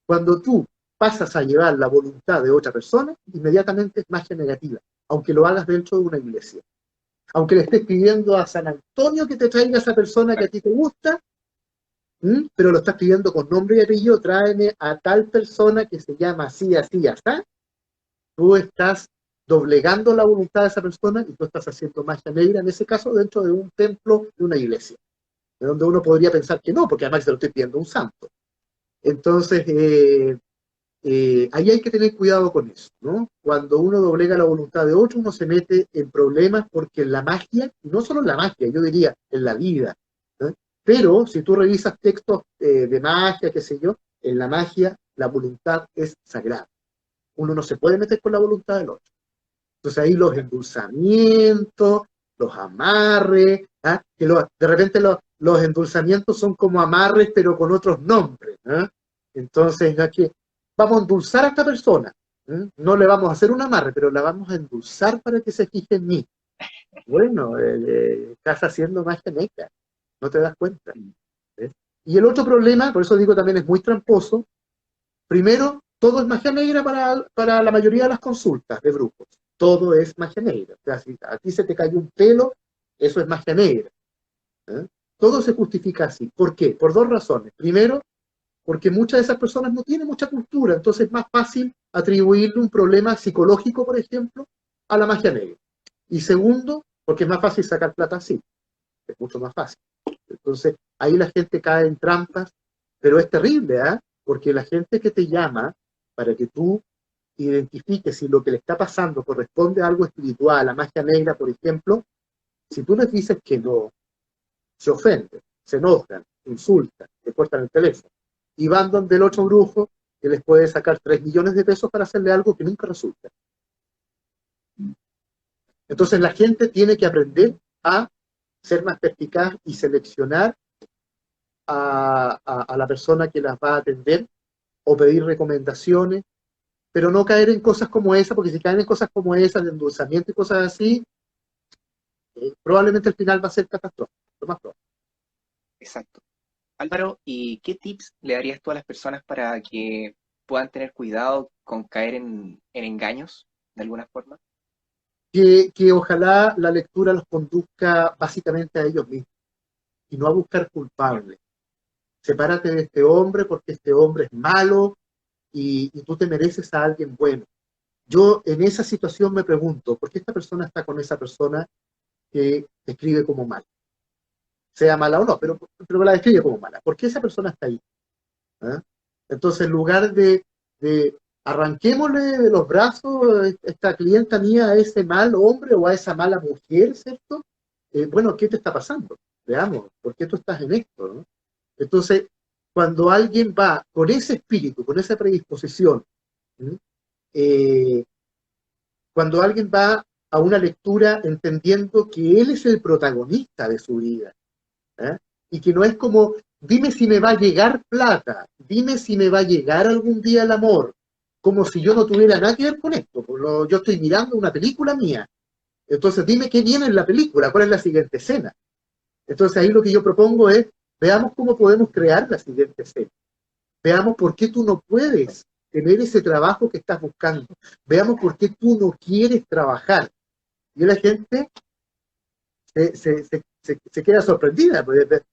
Cuando tú pasas a llevar la voluntad de otra persona, inmediatamente es magia negativa, aunque lo hagas dentro de una iglesia. Aunque le estés pidiendo a San Antonio que te traiga a esa persona que a ti te gusta, pero lo estás pidiendo con nombre y apellido, tráeme a tal persona que se llama así, así, así. Tú estás doblegando la voluntad de esa persona y tú estás haciendo magia negra, en ese caso, dentro de un templo, de una iglesia, de donde uno podría pensar que no, porque además se lo estoy pidiendo a un santo. Entonces, ahí hay que tener cuidado con eso, ¿no? Cuando uno doblega la voluntad de otro, uno se mete en problemas porque en la magia, y no solo en la magia, yo diría en la vida, ¿no? Pero si tú revisas textos de magia, qué sé yo, en la magia la voluntad es sagrada. Uno no se puede meter con la voluntad del otro. Entonces ahí los endulzamientos, los amarres, ¿ah? Que de repente los endulzamientos son como amarres pero con otros nombres. ¿Ah? Entonces aquí vamos a endulzar a esta persona. No le vamos a hacer un amarre, pero la vamos a endulzar para que se fije en mí. Bueno, estás haciendo magia negra, no te das cuenta. ¿Ves? Y el otro problema, por eso digo también es muy tramposo, primero, todo es magia negra para la mayoría de las consultas de brujos. Todo es magia negra. O sea, si a ti se te cayó un pelo, eso es magia negra. ¿Eh? Todo se justifica así. ¿Por qué? Por dos razones. Primero, porque muchas de esas personas no tienen mucha cultura, entonces es más fácil atribuirle un problema psicológico, por ejemplo, a la magia negra. Y segundo, porque es más fácil sacar plata así. Es mucho más fácil. Entonces, ahí la gente cae en trampas, pero es terrible, ¿eh? Porque la gente que te llama para que tú identifiques si lo que le está pasando corresponde a algo espiritual, a magia negra, por ejemplo, si tú les dices que no, se ofenden, se enojan, insultan, te cortan el teléfono, y van donde el otro brujo que les puede sacar 3 millones de pesos para hacerle algo que nunca resulta. Entonces la gente tiene que aprender a ser más perspicaz y seleccionar a la persona que las va a atender o pedir recomendaciones, pero no caer en cosas como esa, porque si caen en cosas como esas, de endulzamiento y cosas así, probablemente el final va a ser catastrófico, lo más probable. Exacto. Álvaro, ¿y qué tips le darías tú a las personas para que puedan tener cuidado con caer en engaños de alguna forma? Que ojalá la lectura los conduzca básicamente a ellos mismos y no a buscar culpables. Sepárate de este hombre porque este hombre es malo y tú te mereces a alguien bueno. Yo en esa situación me pregunto, ¿por qué esta persona está con esa persona que escribe como mal? Sea mala o no, pero la describe como mala. ¿Por qué esa persona está ahí? ¿Ah? Entonces, en lugar de arranquémosle de los brazos esta clienta mía a ese mal hombre o a esa mala mujer, ¿cierto? Bueno, ¿qué te está pasando? Veamos, ¿por qué tú estás en esto? ¿No? Entonces, cuando alguien va con ese espíritu, con esa predisposición, eh, cuando alguien va a una lectura entendiendo que él es el protagonista de su vida, ¿eh? Y que no es como, dime si me va a llegar plata, dime si me va a llegar algún día el amor, como si yo no tuviera nada que ver con esto. Yo estoy mirando una película mía, entonces dime qué viene en la película, cuál es la siguiente escena. Entonces ahí lo que yo propongo es, veamos cómo podemos crear la siguiente escena, veamos por qué tú no puedes tener ese trabajo que estás buscando, veamos por qué tú no quieres trabajar. Y la gente se queda sorprendida,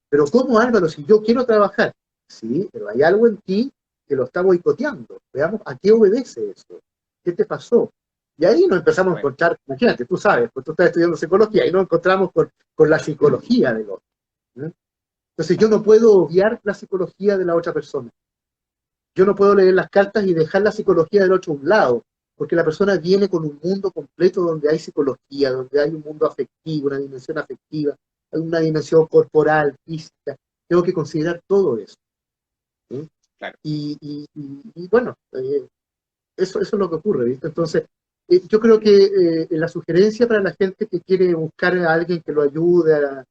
pero ¿cómo, Álvaro, si yo quiero trabajar? Sí, pero hay algo en ti que lo está boicoteando. Veamos a qué obedece eso. ¿Qué te pasó? Y ahí nos empezamos a Bueno, encontrar, imagínate, tú sabes, pues tú estás estudiando psicología, y nos encontramos con la psicología del otro. ¿Eh? Entonces yo no puedo obviar la psicología de la otra persona. Yo no puedo leer las cartas y dejar la psicología del otro a un lado, porque la persona viene con un mundo completo donde hay psicología, donde hay un mundo afectivo, una dimensión afectiva, hay una dimensión corporal, física. Tengo que considerar todo eso. ¿Sí? claro. Y bueno, eso es lo que ocurre, ¿viste? Entonces, yo creo que la sugerencia para la gente que quiere buscar a alguien que lo ayude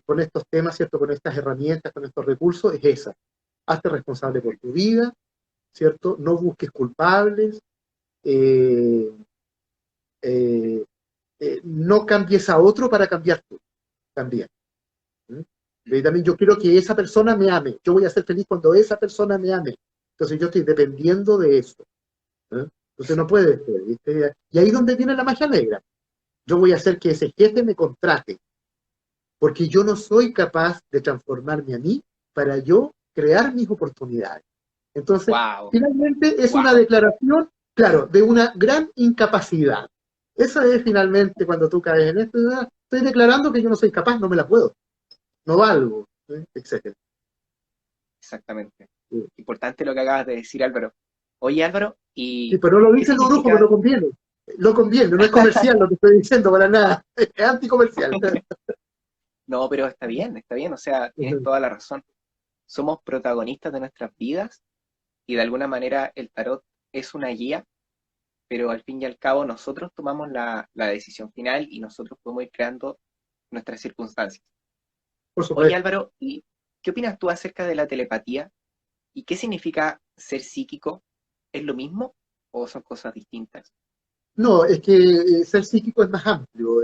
con estos temas, ¿cierto? Con estas herramientas, con estos recursos, es esa. Hazte responsable por tu vida, ¿cierto? No busques culpables, eh, eh, no cambies a otro para cambiar tú también. ¿Mm? Y también yo quiero que esa persona me ame. Yo voy a ser feliz cuando esa persona me ame. Entonces yo estoy dependiendo de eso. ¿Eh? Entonces no Exacto. puede ser, ¿viste? Y ahí es donde viene la magia negra. Yo voy a hacer que ese jefe me contrate, porque yo no soy capaz de transformarme a mí para yo crear mis oportunidades. Entonces, Wow, finalmente es una wow. declaración, claro, de una gran incapacidad. Esa es finalmente cuando tú caes en esto, estoy declarando que yo no soy capaz, no me la puedo, no valgo, ¿eh? Etcétera. Exactamente. Sí, Importante lo que acabas de decir, Álvaro. Oye, Álvaro, sí, ¿y pero no lo qué dice el Urú porque significa? no conviene. No conviene, no es comercial lo que estoy diciendo para nada, es anticomercial. No, pero está bien, o sea, tienes toda la razón. Somos protagonistas de nuestras vidas y de alguna manera el tarot es una guía, pero al fin y al cabo nosotros tomamos la decisión final y nosotros podemos ir creando nuestras circunstancias. Por Oye, supuesto. Álvaro, ¿y qué opinas tú acerca de la telepatía? ¿Y qué significa ser psíquico? ¿Es lo mismo o son cosas distintas? No, es que ser psíquico es más amplio.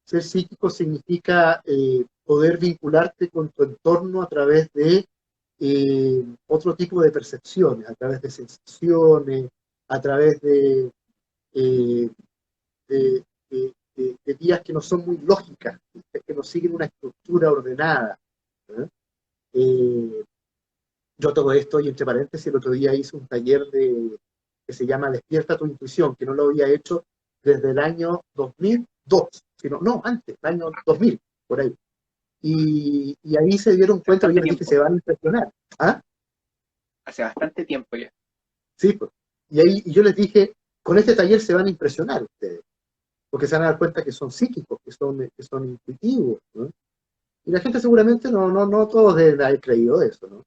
Ser psíquico significa poder vincularte con tu entorno a través de otro tipo de percepciones, a través de sensaciones, a través eh, de vías que no son muy lógicas, ¿viste? Que no siguen una estructura ordenada. ¿Eh? Eh, yo todo esto, y entre paréntesis, el otro día hice un taller que se llama Despierta tu intuición, que no lo había hecho desde el año 2002, sino, no, antes, el año 2000, por ahí. Y ahí se dieron Hace cuenta, yo bastante les dije, tiempo, se van a impresionar. ¿Ah? hace bastante tiempo ya. Sí, pues. Y ahí y yo les dije, con este taller se van a impresionar ustedes, porque se van a dar cuenta que son psíquicos, que son intuitivos, ¿no? Y la gente seguramente no todos deben haber creído eso, ¿no?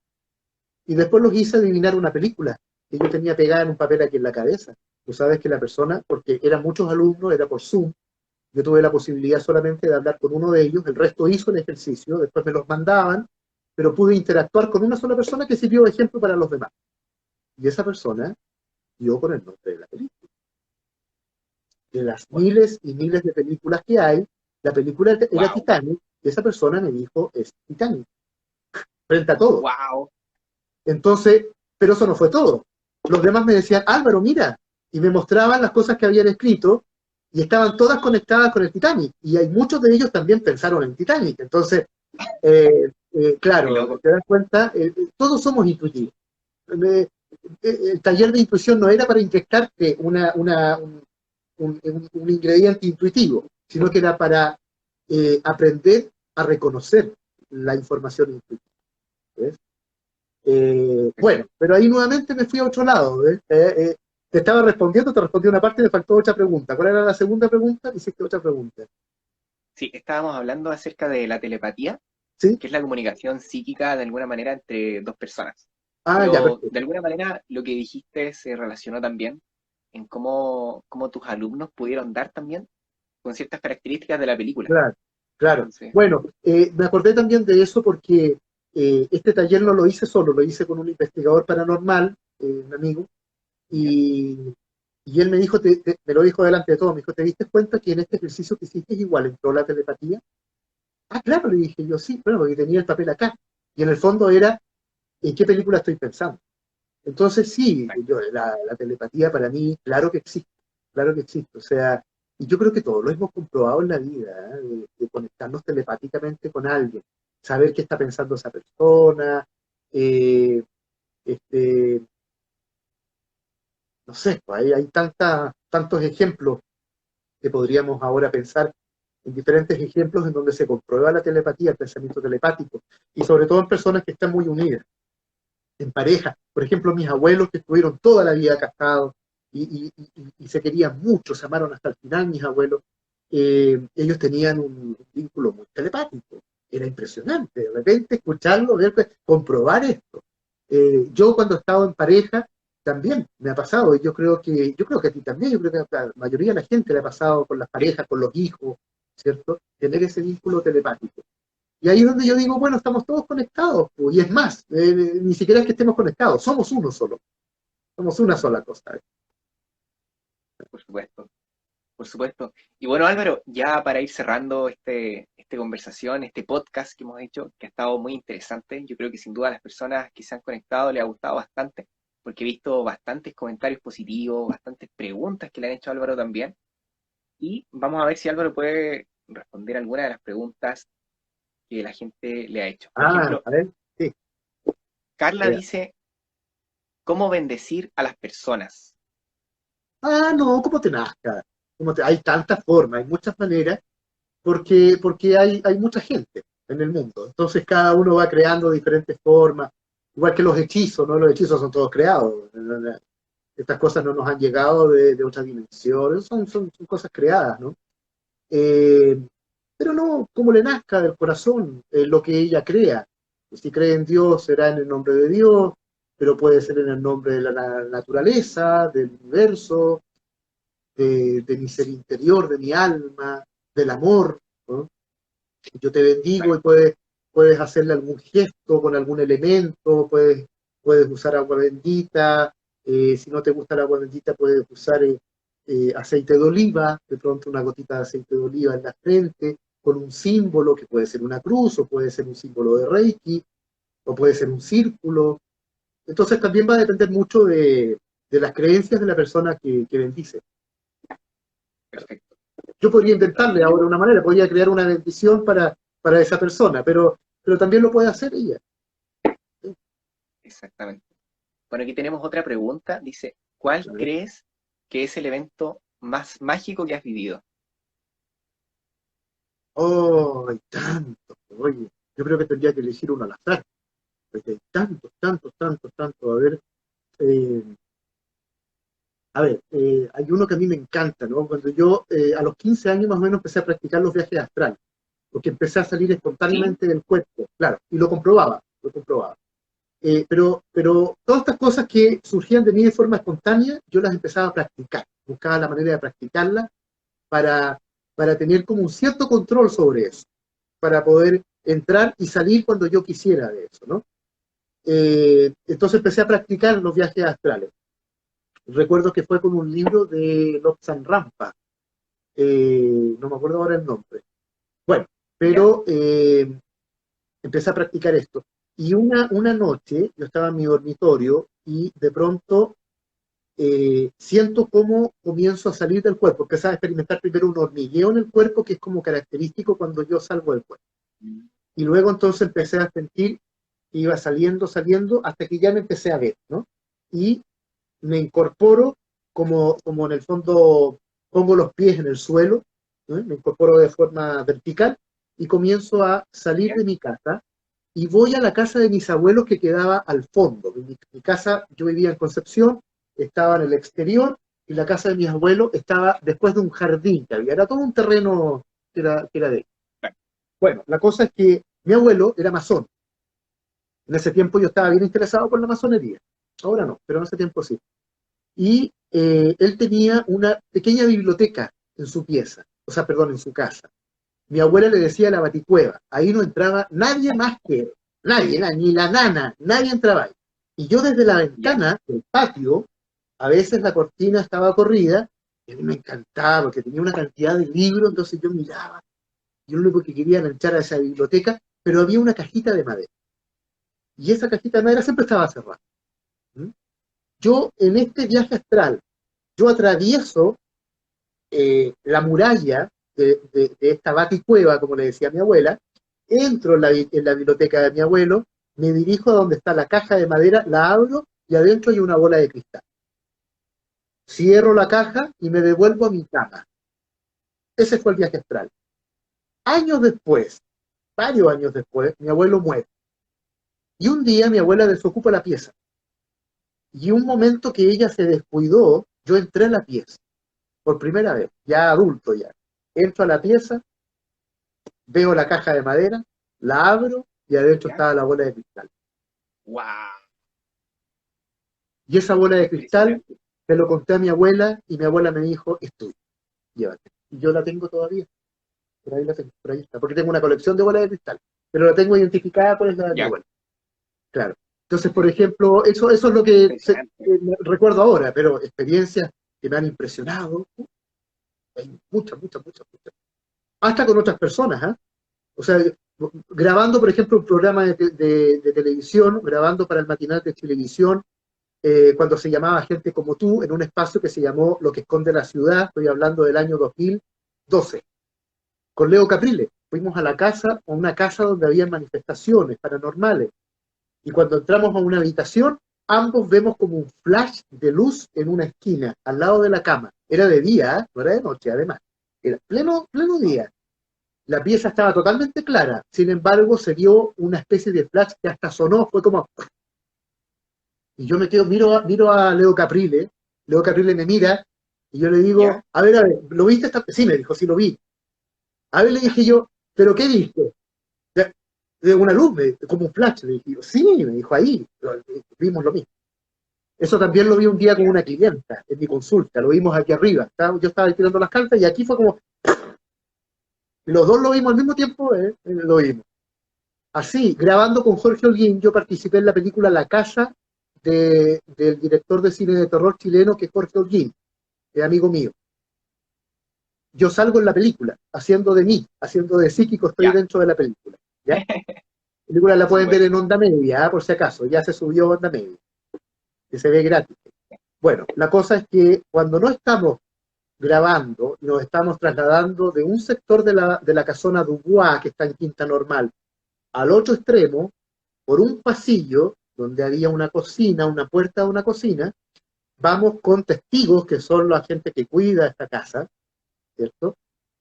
Y después los hice adivinar una película que yo tenía pegada en un papel aquí en la cabeza. Tú sabes que la persona, porque eran muchos alumnos, era por Zoom, yo tuve la posibilidad solamente de hablar con uno de ellos, el resto hizo el ejercicio, después me los mandaban, pero pude interactuar con una sola persona que sirvió de ejemplo para los demás. Y esa persona dio con el nombre de la película. De las miles y miles de películas que hay, la película era Wow, Titanic, y esa persona me dijo, es Titanic, frente a todo. wow. Entonces, pero eso no fue todo. Los demás me decían, Álvaro, mira, y me mostraban las cosas que habían escrito y estaban todas conectadas con el Titanic. Y hay muchos de ellos también pensaron en Titanic. Entonces, Qué claro, loco. te das cuenta, todos somos intuitivos. El taller de intuición no era para inyectarte un ingrediente intuitivo, sino que era para aprender a reconocer la información intuitiva. ¿Ves? Bueno, pero ahí nuevamente me fui a otro lado. Te estaba respondiendo, te respondí una parte y me faltó otra pregunta. ¿Cuál era la segunda pregunta? Hiciste otra pregunta. Sí, estábamos hablando acerca de la telepatía, ¿Sí? que es la comunicación psíquica de alguna manera entre dos personas. Ah, ya, Pero de perfecto. alguna manera lo que dijiste se relacionó también en cómo tus alumnos pudieron dar también con ciertas características de la película. Claro, claro. Entonces, Bueno, me acordé también de eso porque este taller no lo hice solo, lo hice con un investigador paranormal, un amigo, ¿ya? y, y él me dijo, me lo dijo delante de todos, me dijo, ¿te diste cuenta que en este ejercicio que hiciste igual entró la telepatía? Ah, claro, le dije yo, sí, bueno, porque tenía el papel acá. Y en el fondo era, ¿en qué película estoy pensando? Entonces sí, la telepatía para mí, claro que existe. O sea, y yo creo que todos lo hemos comprobado en la vida, ¿eh? De conectarnos telepáticamente con alguien, saber qué está pensando esa persona, eh, este, no sé, pues hay tantos ejemplos que podríamos ahora pensar en diferentes ejemplos en donde se comprueba la telepatía, el pensamiento telepático, y sobre todo en personas que están muy unidas en pareja. Por ejemplo, mis abuelos que estuvieron toda la vida casados y se querían mucho, se amaron hasta el final, mis abuelos, ellos tenían un vínculo muy telepático. Era impresionante, de repente escucharlo, ver, comprobar esto. Yo cuando he estado en pareja también me ha pasado, y yo creo que a ti también, yo creo que a la mayoría de la gente le ha pasado con las Sí, parejas, con los hijos, ¿cierto? Tener ese vínculo telepático. Y ahí es donde yo digo, bueno, estamos todos conectados, pues, y es más, ni siquiera es que estemos conectados, somos uno solo, somos una sola cosa. por supuesto. Por supuesto. Y bueno, Álvaro, ya para ir cerrando esta conversación, este podcast que hemos hecho, que ha estado muy interesante, yo creo que sin duda a las personas que se han conectado les ha gustado bastante, porque he visto bastantes comentarios positivos, bastantes preguntas que le han hecho a Álvaro también, y vamos a ver si Álvaro puede responder alguna de las preguntas que la gente le ha hecho. Por Ah, ejemplo, a ver, sí. Carla dice, ¿cómo bendecir a las personas? No, como te nazca. Hay tantas formas, hay muchas maneras, porque hay mucha gente en el mundo. Entonces cada uno va creando diferentes formas, igual que los hechizos, ¿no? Los hechizos son todos creados. Estas cosas no nos han llegado de otra dimensión, son cosas creadas, ¿no? Eh, pero no, como le nazca del corazón, lo que ella crea. Si cree en Dios, será en el nombre de Dios, pero puede ser en el nombre de la naturaleza, del universo, de mi ser interior, de mi alma, del amor, ¿no? Yo te bendigo y puedes hacerle algún gesto con algún elemento, puedes usar agua bendita, si no te gusta el agua bendita puedes usar aceite de oliva, de pronto una gotita de aceite de oliva en la frente, con un símbolo que puede ser una cruz o puede ser un símbolo de Reiki o puede ser un círculo. Entonces también va a depender mucho de las creencias de la persona que bendice. Perfecto. Yo podría inventarle ahora una manera, podría crear una bendición para esa persona, pero también lo puede hacer ella. Exactamente. Bueno, aquí tenemos otra pregunta. Dice, ¿cuál crees que es el evento más mágico que has vivido? Oh, hay tantos, oye, yo creo que tendría que elegir uno al azar, porque hay tantos, tantos, tantos, tantos. Eh, hay uno que a mí me encanta, ¿no? Cuando yo a los 15 años más o menos empecé a practicar los viajes astrales, porque empecé a salir ¿Sí? espontáneamente del cuerpo, claro, y lo comprobaba, lo comprobaba. Pero todas estas cosas que surgían de mí de forma espontánea, yo las empezaba a practicar, buscaba la manera de practicarlas para, para tener como un cierto control sobre eso, para poder entrar y salir cuando yo quisiera de eso, ¿no? Entonces empecé a practicar los viajes astrales. Recuerdo que fue con un libro de Lobsang Rampa, no me acuerdo ahora el nombre. Bueno, ¿Ya? pero empecé a practicar esto. Y una noche yo estaba en mi dormitorio y de pronto siento cómo comienzo a salir del cuerpo. Empecé a experimentar primero un hormigueo en el cuerpo que es como característico cuando yo salgo del cuerpo. Y luego entonces empecé a sentir que iba saliendo, saliendo, hasta que ya me empecé a ver, ¿no? Y me incorporo como en el fondo pongo los pies en el suelo, ¿no? Me incorporo de forma vertical y comienzo a salir ¿Ya? de mi casa y voy a la casa de mis abuelos que quedaba al fondo. Mi casa, yo vivía en Concepción, estaba en el exterior y la casa de mis abuelos estaba después de un jardín que había. Era todo un terreno que era de ellos. Bueno, la cosa es que mi abuelo era masón. En ese tiempo yo estaba bien interesado por la masonería. Ahora no, pero en ese tiempo sí. Y él tenía una pequeña biblioteca en su pieza, o sea, perdón, en su casa. Mi abuela le decía la baticueva, ahí no entraba nadie más que él, nadie, ni la nana, nadie entraba ahí. Y yo desde la ¿Ya? ventana del patio, a veces la cortina estaba corrida, y a mí me encantaba porque tenía una cantidad de libros, entonces yo miraba, yo lo único que quería era entrar a esa biblioteca, pero había una cajita de madera, y esa cajita de madera siempre estaba cerrada. ¿Mm? Yo en este viaje astral, yo atravieso la muralla de esta baticueva, como le decía mi abuela, entro en la biblioteca de mi abuelo, me dirijo a donde está la caja de madera, la abro y adentro hay una bola de cristal. Cierro la caja y me devuelvo a mi cama. Ese fue el viaje astral. Años después, varios años después, mi abuelo muere. Y un día mi abuela desocupa la pieza. Y un momento que ella se descuidó, yo entré a la pieza, por primera vez, ya adulto ya. Entro a la pieza, veo la caja de madera, la abro y adentro ¿Ya? estaba la bola de cristal. ¡Wow! Y esa bola de cristal Impresionante. se lo conté a mi abuela y mi abuela me dijo, es tuya, llévate. Y yo la tengo todavía, por ahí la tengo, por ahí está, porque tengo una colección de bolas de cristal, pero la tengo identificada por la de mi ¿Ya? abuela, claro. Entonces, por ejemplo, eso es lo que Impresionante. recuerdo ahora, pero experiencias que me han impresionado, hay muchas, muchas, muchas, muchas. Hasta con otras personas, ¿eh? O sea, grabando, por ejemplo, un programa de televisión, grabando para el matinal de televisión, cuando se llamaba Gente como tú, en un espacio que se llamó Lo que esconde la ciudad, estoy hablando del año 2012, con Leo Caprile. Fuimos a una casa donde había manifestaciones paranormales, y cuando entramos a una habitación, ambos vemos como un flash de luz en una esquina, al lado de la cama. Era de día, ¿eh? No era de noche, además. Era pleno, pleno día. La pieza estaba totalmente clara, sin embargo, se vio una especie de flash que hasta sonó, fue como... Y yo me quedo, miro a Leo Caprile me mira, y yo le digo, ¿Ya? a ver, ¿lo viste? Sí, me dijo, sí lo vi. A ver, le dije yo, ¿pero qué viste? De una luz, como un flash, le dije yo, sí, me dijo, ahí, vimos lo mismo. Eso también lo vi un día con ¿Ya? una clienta en mi consulta, lo vimos aquí arriba. Yo estaba tirando las cartas y aquí fue como, y los dos lo vimos al mismo tiempo, lo vimos. Así, grabando con Jorge Holguín, yo participé en la película La Casa del director de cine de terror chileno que es Jorge Holguín, es amigo mío. Yo salgo en la película, haciendo de mí, haciendo de psíquico, estoy ¿Ya? dentro de la película. ¿Ya? La película la pueden ver Súper. en Onda Media, por si acaso, ya se subió a Onda Media, que se ve gratis. Bueno, la cosa es que cuando no estamos grabando, nos estamos trasladando de un sector de la casona Dubois, que está en Quinta Normal, al otro extremo, por un pasillo donde había una cocina, una puerta de una cocina, vamos con testigos que son la gente que cuida esta casa, ¿cierto?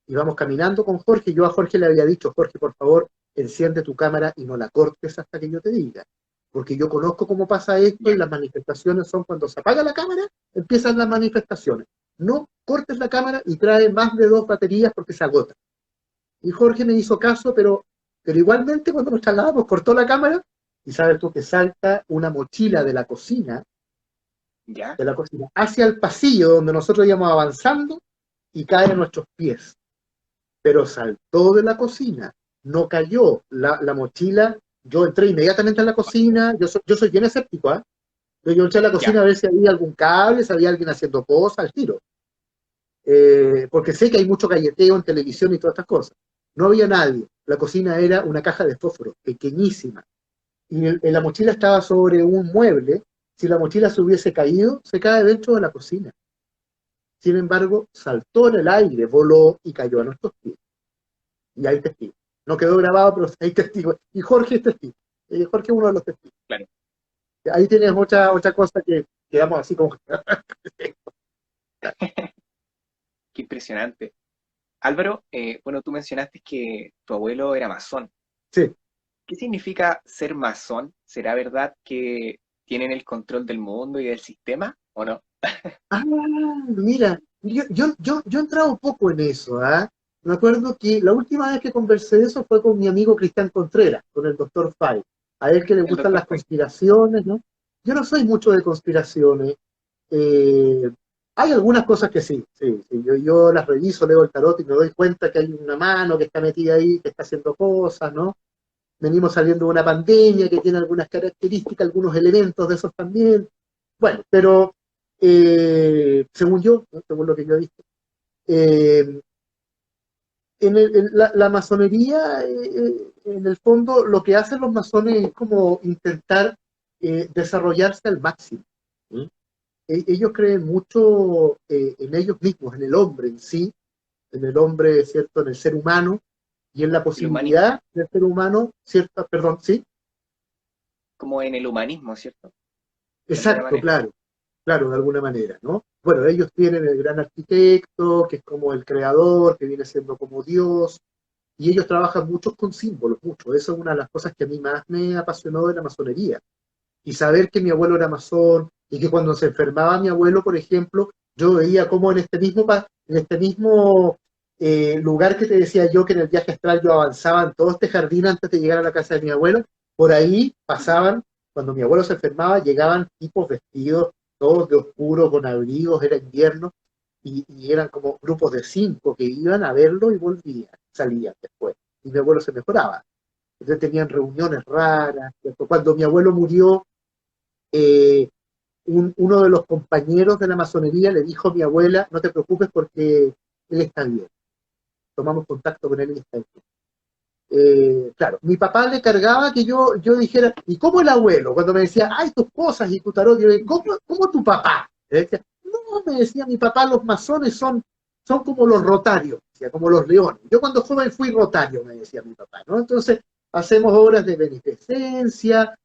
Y vamos caminando con Jorge. Yo a Jorge le había dicho, Jorge, por favor, enciende tu cámara y no la cortes hasta que yo te diga. Porque yo conozco cómo pasa esto y ¿Ya? las manifestaciones son cuando se apaga la cámara, empiezan las manifestaciones. No cortes la cámara y trae más de 2 baterías porque se agota. Y Jorge me hizo caso, pero igualmente cuando nos trasladamos cortó la cámara y sabes tú que salta una mochila ¿Ya? de la cocina hacia el pasillo donde nosotros íbamos avanzando y cae a nuestros pies. Pero saltó de la cocina, no cayó la mochila. Yo entré inmediatamente a la cocina, yo soy bien escéptico, ¿eh? Yo entré a la ¿Ya? cocina a ver si había algún cable, si había alguien haciendo cosas al tiro. Porque sé que hay mucho galleteo en televisión y todas estas cosas. No había nadie. La cocina era una caja de fósforo, pequeñísima. Y la mochila estaba sobre un mueble. Si la mochila se hubiese caído, se cae dentro de la cocina. Sin embargo, saltó en el aire, voló y cayó a nuestros pies. Y hay testigos. No quedó grabado, pero hay testigos. Y Jorge es testigo. Jorge es uno de los testigos. Claro. Ahí tienes Wow. otra cosa que quedamos así como... Qué impresionante. Álvaro, bueno, tú mencionaste que tu abuelo era masón. Sí. ¿Qué significa ser masón? ¿Será verdad que tienen el control del mundo y del sistema o no? Ah, mira, yo he entrado poco en eso, ¿ah? Me acuerdo que la última vez que conversé de eso fue con mi amigo Cristian Contreras, con el doctor Fay. A él que le El gustan doctor las Freud. conspiraciones, ¿no? Yo no soy mucho de conspiraciones. Eh, Hay algunas cosas que sí, sí, sí. Yo las reviso, leo el tarot y me doy cuenta que hay una mano que está metida ahí, que está haciendo cosas, ¿no? Venimos saliendo de una pandemia que tiene algunas características, algunos elementos de esos también. Bueno, pero según yo, ¿no? Según lo que yo he visto, eh, la masonería, en el fondo, lo que hacen los masones es como intentar desarrollarse al máximo. ¿Sí? Ellos creen mucho en ellos mismos, en el hombre en sí, en el hombre, ¿cierto?, en el ser humano y en la El humanismo, posibilidad del ser humano, ¿cierto? Perdón, sí, como en el humanismo, ¿cierto? De alguna exacto, manera. claro, de alguna manera, ¿no? Bueno, ellos tienen el gran arquitecto, que es como el creador, que viene siendo como Dios, y ellos trabajan mucho con símbolos, mucho. Eso es una de las cosas que a mí más me apasionó de la masonería. Y saber que mi abuelo era masón, y que cuando se enfermaba mi abuelo, por ejemplo, yo veía cómo en este mismo lugar que te decía yo, que en el viaje astral yo avanzaba en todo este jardín antes de llegar a la casa de mi abuelo, por ahí pasaban, cuando mi abuelo se enfermaba, llegaban tipos vestidos, todos de oscuro, con abrigos, era invierno, y eran como grupos de 5 que iban a verlo y volvían, salían después. Y mi abuelo se mejoraba. Entonces tenían reuniones raras. ¿Cierto? Cuando mi abuelo murió, eh, uno de los compañeros de la masonería le dijo a mi abuela, no te preocupes porque él está bien. Tomamos contacto con él y está bien. Claro, mi papá le cargaba que yo dijera, ¿y cómo el abuelo? Cuando me decía, ay, tus cosas y tu tarot, yo le decía, ¿cómo tu papá? Decía, no, me decía mi papá, los masones son como los rotarios, decía, como los leones. Yo cuando joven fui rotario, me decía mi papá, ¿no? Entonces, hacemos obras de beneficencia,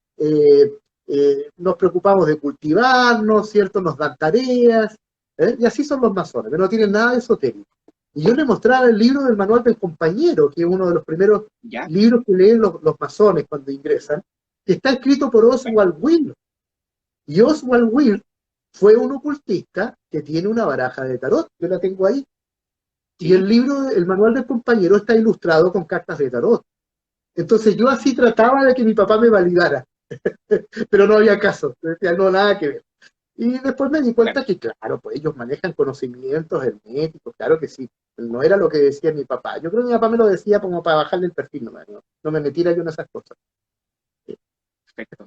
nos preocupamos de cultivarnos, ¿cierto? Nos dan tareas, y así son los masones, pero no tienen nada de esotérico. Y yo le mostraba el libro del Manual del Compañero, que es uno de los primeros ¿Ya? libros que leen los masones cuando ingresan, que está escrito por Oswald Wirth. Y Oswald Wirth fue un ocultista que tiene una baraja de tarot, yo la tengo ahí. Y el Sí, libro, el Manual del Compañero, está ilustrado con cartas de tarot. Entonces yo así trataba de que mi papá me validara, pero no había caso, decía, no, nada que ver. Y después me di claro, cuenta que, claro, pues ellos manejan conocimientos herméticos, claro que sí. No era lo que decía mi papá. Yo creo que mi papá me lo decía como para bajarle el perfil, no me metiera yo en esas cosas. perfecto,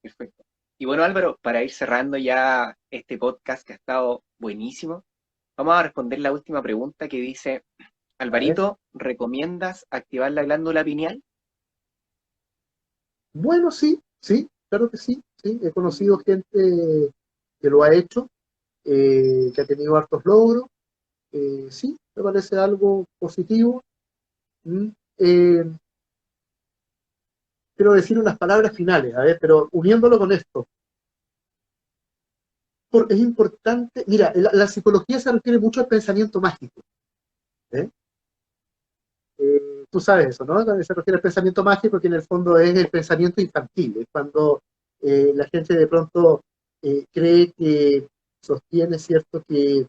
perfecto. Y bueno, Álvaro, para ir cerrando ya este podcast que ha estado buenísimo, vamos a responder la última pregunta que dice, A ver. Alvarito, ¿recomiendas activar la glándula pineal? Bueno, sí, sí, claro que sí. Sí. He conocido gente que lo ha hecho, que ha tenido hartos logros. Sí, me parece algo positivo. Mm. Eh, Quiero decir unas palabras finales, a ver, pero uniéndolo con esto. Es importante, mira, la psicología se refiere mucho al pensamiento mágico. ¿Eh? Tú sabes eso, ¿no? Se refiere al pensamiento mágico, que en el fondo es el pensamiento infantil, es cuando la gente de pronto cree que sostiene, ¿cierto?, que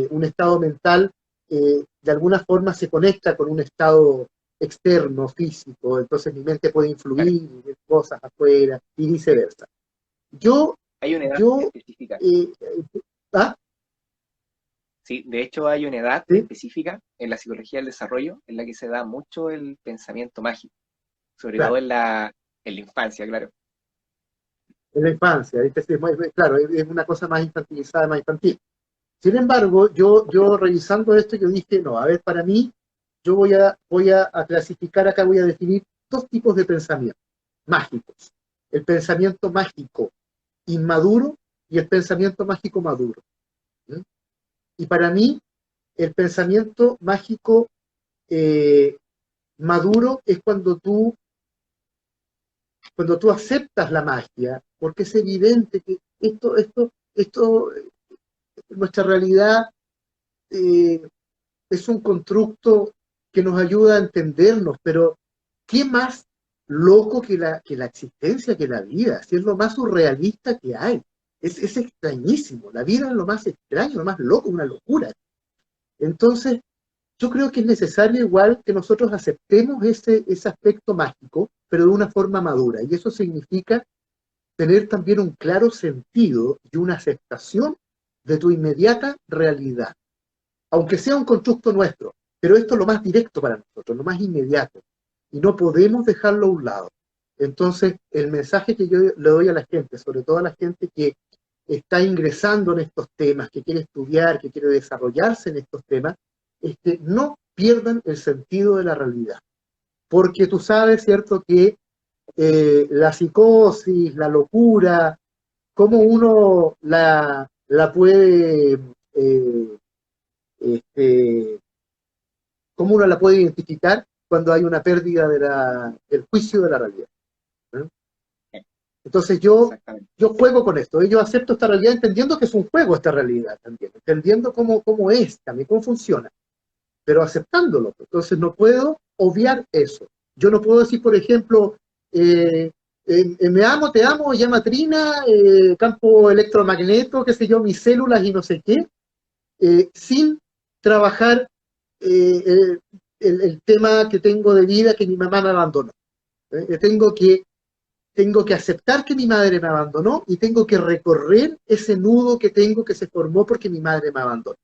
un estado mental de alguna forma se conecta con un estado externo, físico, entonces mi mente puede Claro, influir y ver cosas afuera y viceversa. Yo, hay una edad yo, específica. eh, ¿ah? Sí, de hecho hay una edad ¿Sí? específica en la psicología del desarrollo en la que se da mucho el pensamiento mágico, sobre todo Claro, en la infancia, claro. en la infancia, ¿viste? Sí, claro, es una cosa más infantilizada, más infantil. Sin embargo, yo revisando esto, yo dije, no, a ver, para mí, yo voy a clasificar acá, voy a definir dos tipos de pensamiento mágicos. El pensamiento mágico inmaduro y el pensamiento mágico maduro. ¿Sí? Y para mí, el pensamiento mágico eh, maduro es cuando tú aceptas la magia, porque es evidente que esto, nuestra realidad eh, es un constructo que nos ayuda a entendernos, pero ¿qué más loco que la existencia, que la vida? Si es lo más surrealista que hay. Es extrañísimo. La vida es lo más extraño, lo más loco, una locura. Entonces, yo creo que es necesario igual que nosotros aceptemos ese aspecto mágico, pero de una forma madura. Y eso significa tener también un claro sentido y una aceptación de tu inmediata realidad, aunque sea un constructo nuestro, pero esto es lo más directo para nosotros, lo más inmediato, y no podemos dejarlo a un lado. Entonces, el mensaje que yo le doy a la gente, sobre todo a la gente que está ingresando en estos temas, que quiere estudiar, que quiere desarrollarse en estos temas, es que no pierdan el sentido de la realidad. Porque tú sabes, ¿cierto?, que la psicosis, la locura, cómo uno la puede este, cómo uno la puede identificar cuando hay una pérdida del juicio de la realidad. ¿Eh? Entonces Exactamente. yo juego con esto, yo acepto esta realidad entendiendo que es un juego esta realidad también, entendiendo cómo es también, cómo funciona, pero aceptándolo. Entonces no puedo obviar eso. Yo no puedo decir, por ejemplo, me amo, te amo, llama Trina, campo electromagneto, qué sé yo, mis células y no sé qué, sin trabajar eh, el tema que tengo de vida que mi mamá me abandonó. Tengo que aceptar que mi madre me abandonó y tengo que recorrer ese nudo que tengo que se formó porque mi madre me abandonó.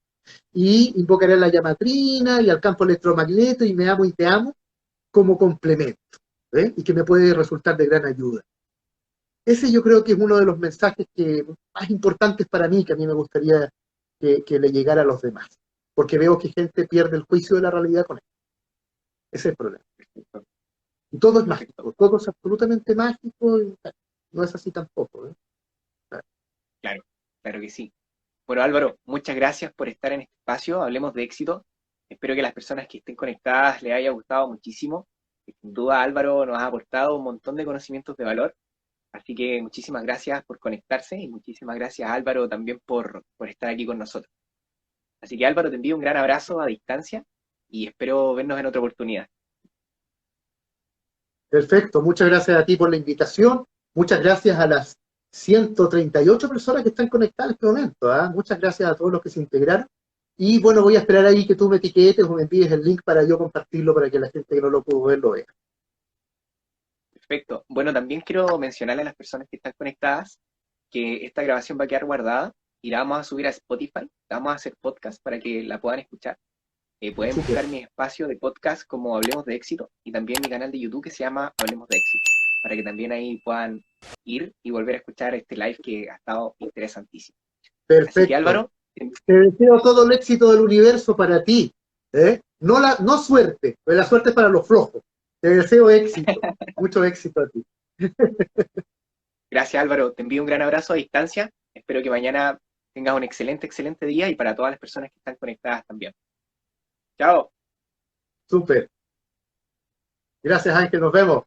Y invocaré a la llamatrina y al campo electromagnético y me amo y te amo como complemento, y que me puede resultar de gran ayuda. Ese yo creo que es uno de los mensajes más importantes para mí, que a mí me gustaría que le llegara a los demás. porque veo que gente pierde el juicio de la realidad con esto. Ese es el problema. Y todo es mágico, todo es absolutamente mágico, y no es así tampoco. Claro, claro que sí. Bueno, Álvaro, muchas gracias por estar en este espacio. Hablemos de éxito. Espero que las personas que estén conectadas les haya gustado muchísimo. Sin duda, Álvaro nos ha aportado un montón de conocimientos de valor. Así que muchísimas gracias por conectarse y muchísimas gracias, Álvaro, también por estar aquí con nosotros. Así que, Álvaro, te envío un gran abrazo a distancia y espero vernos en otra oportunidad. Perfecto, muchas gracias a ti por la invitación, muchas gracias a las 138 personas que están conectadas en este momento, ¿ah? Muchas gracias a todos los que se integraron, y bueno, voy a esperar ahí que tú me etiquetes o me envíes el link para yo compartirlo para que la gente que no lo pudo ver lo vea. Perfecto. Bueno, también quiero mencionarle a las personas que están conectadas que esta grabación va a quedar guardada y la vamos a subir a Spotify, la vamos a hacer podcast para que la puedan escuchar. Pueden Súper, buscar mi espacio de podcast como Hablemos de Éxito y también mi canal de YouTube que se llama Hablemos de Éxito, para que también ahí puedan ir y volver a escuchar este live que ha estado interesantísimo. Así que perfecto. Álvaro, Te deseo todo el éxito del universo para ti, ¿eh? No suerte, pues la suerte es para los flojos. Te deseo éxito, mucho éxito a ti. gracias Álvaro, te envío un gran abrazo a distancia, espero que mañana tengas un excelente, excelente día y para todas las personas que están conectadas también. Chao. Súper. Gracias, Ángel, nos vemos.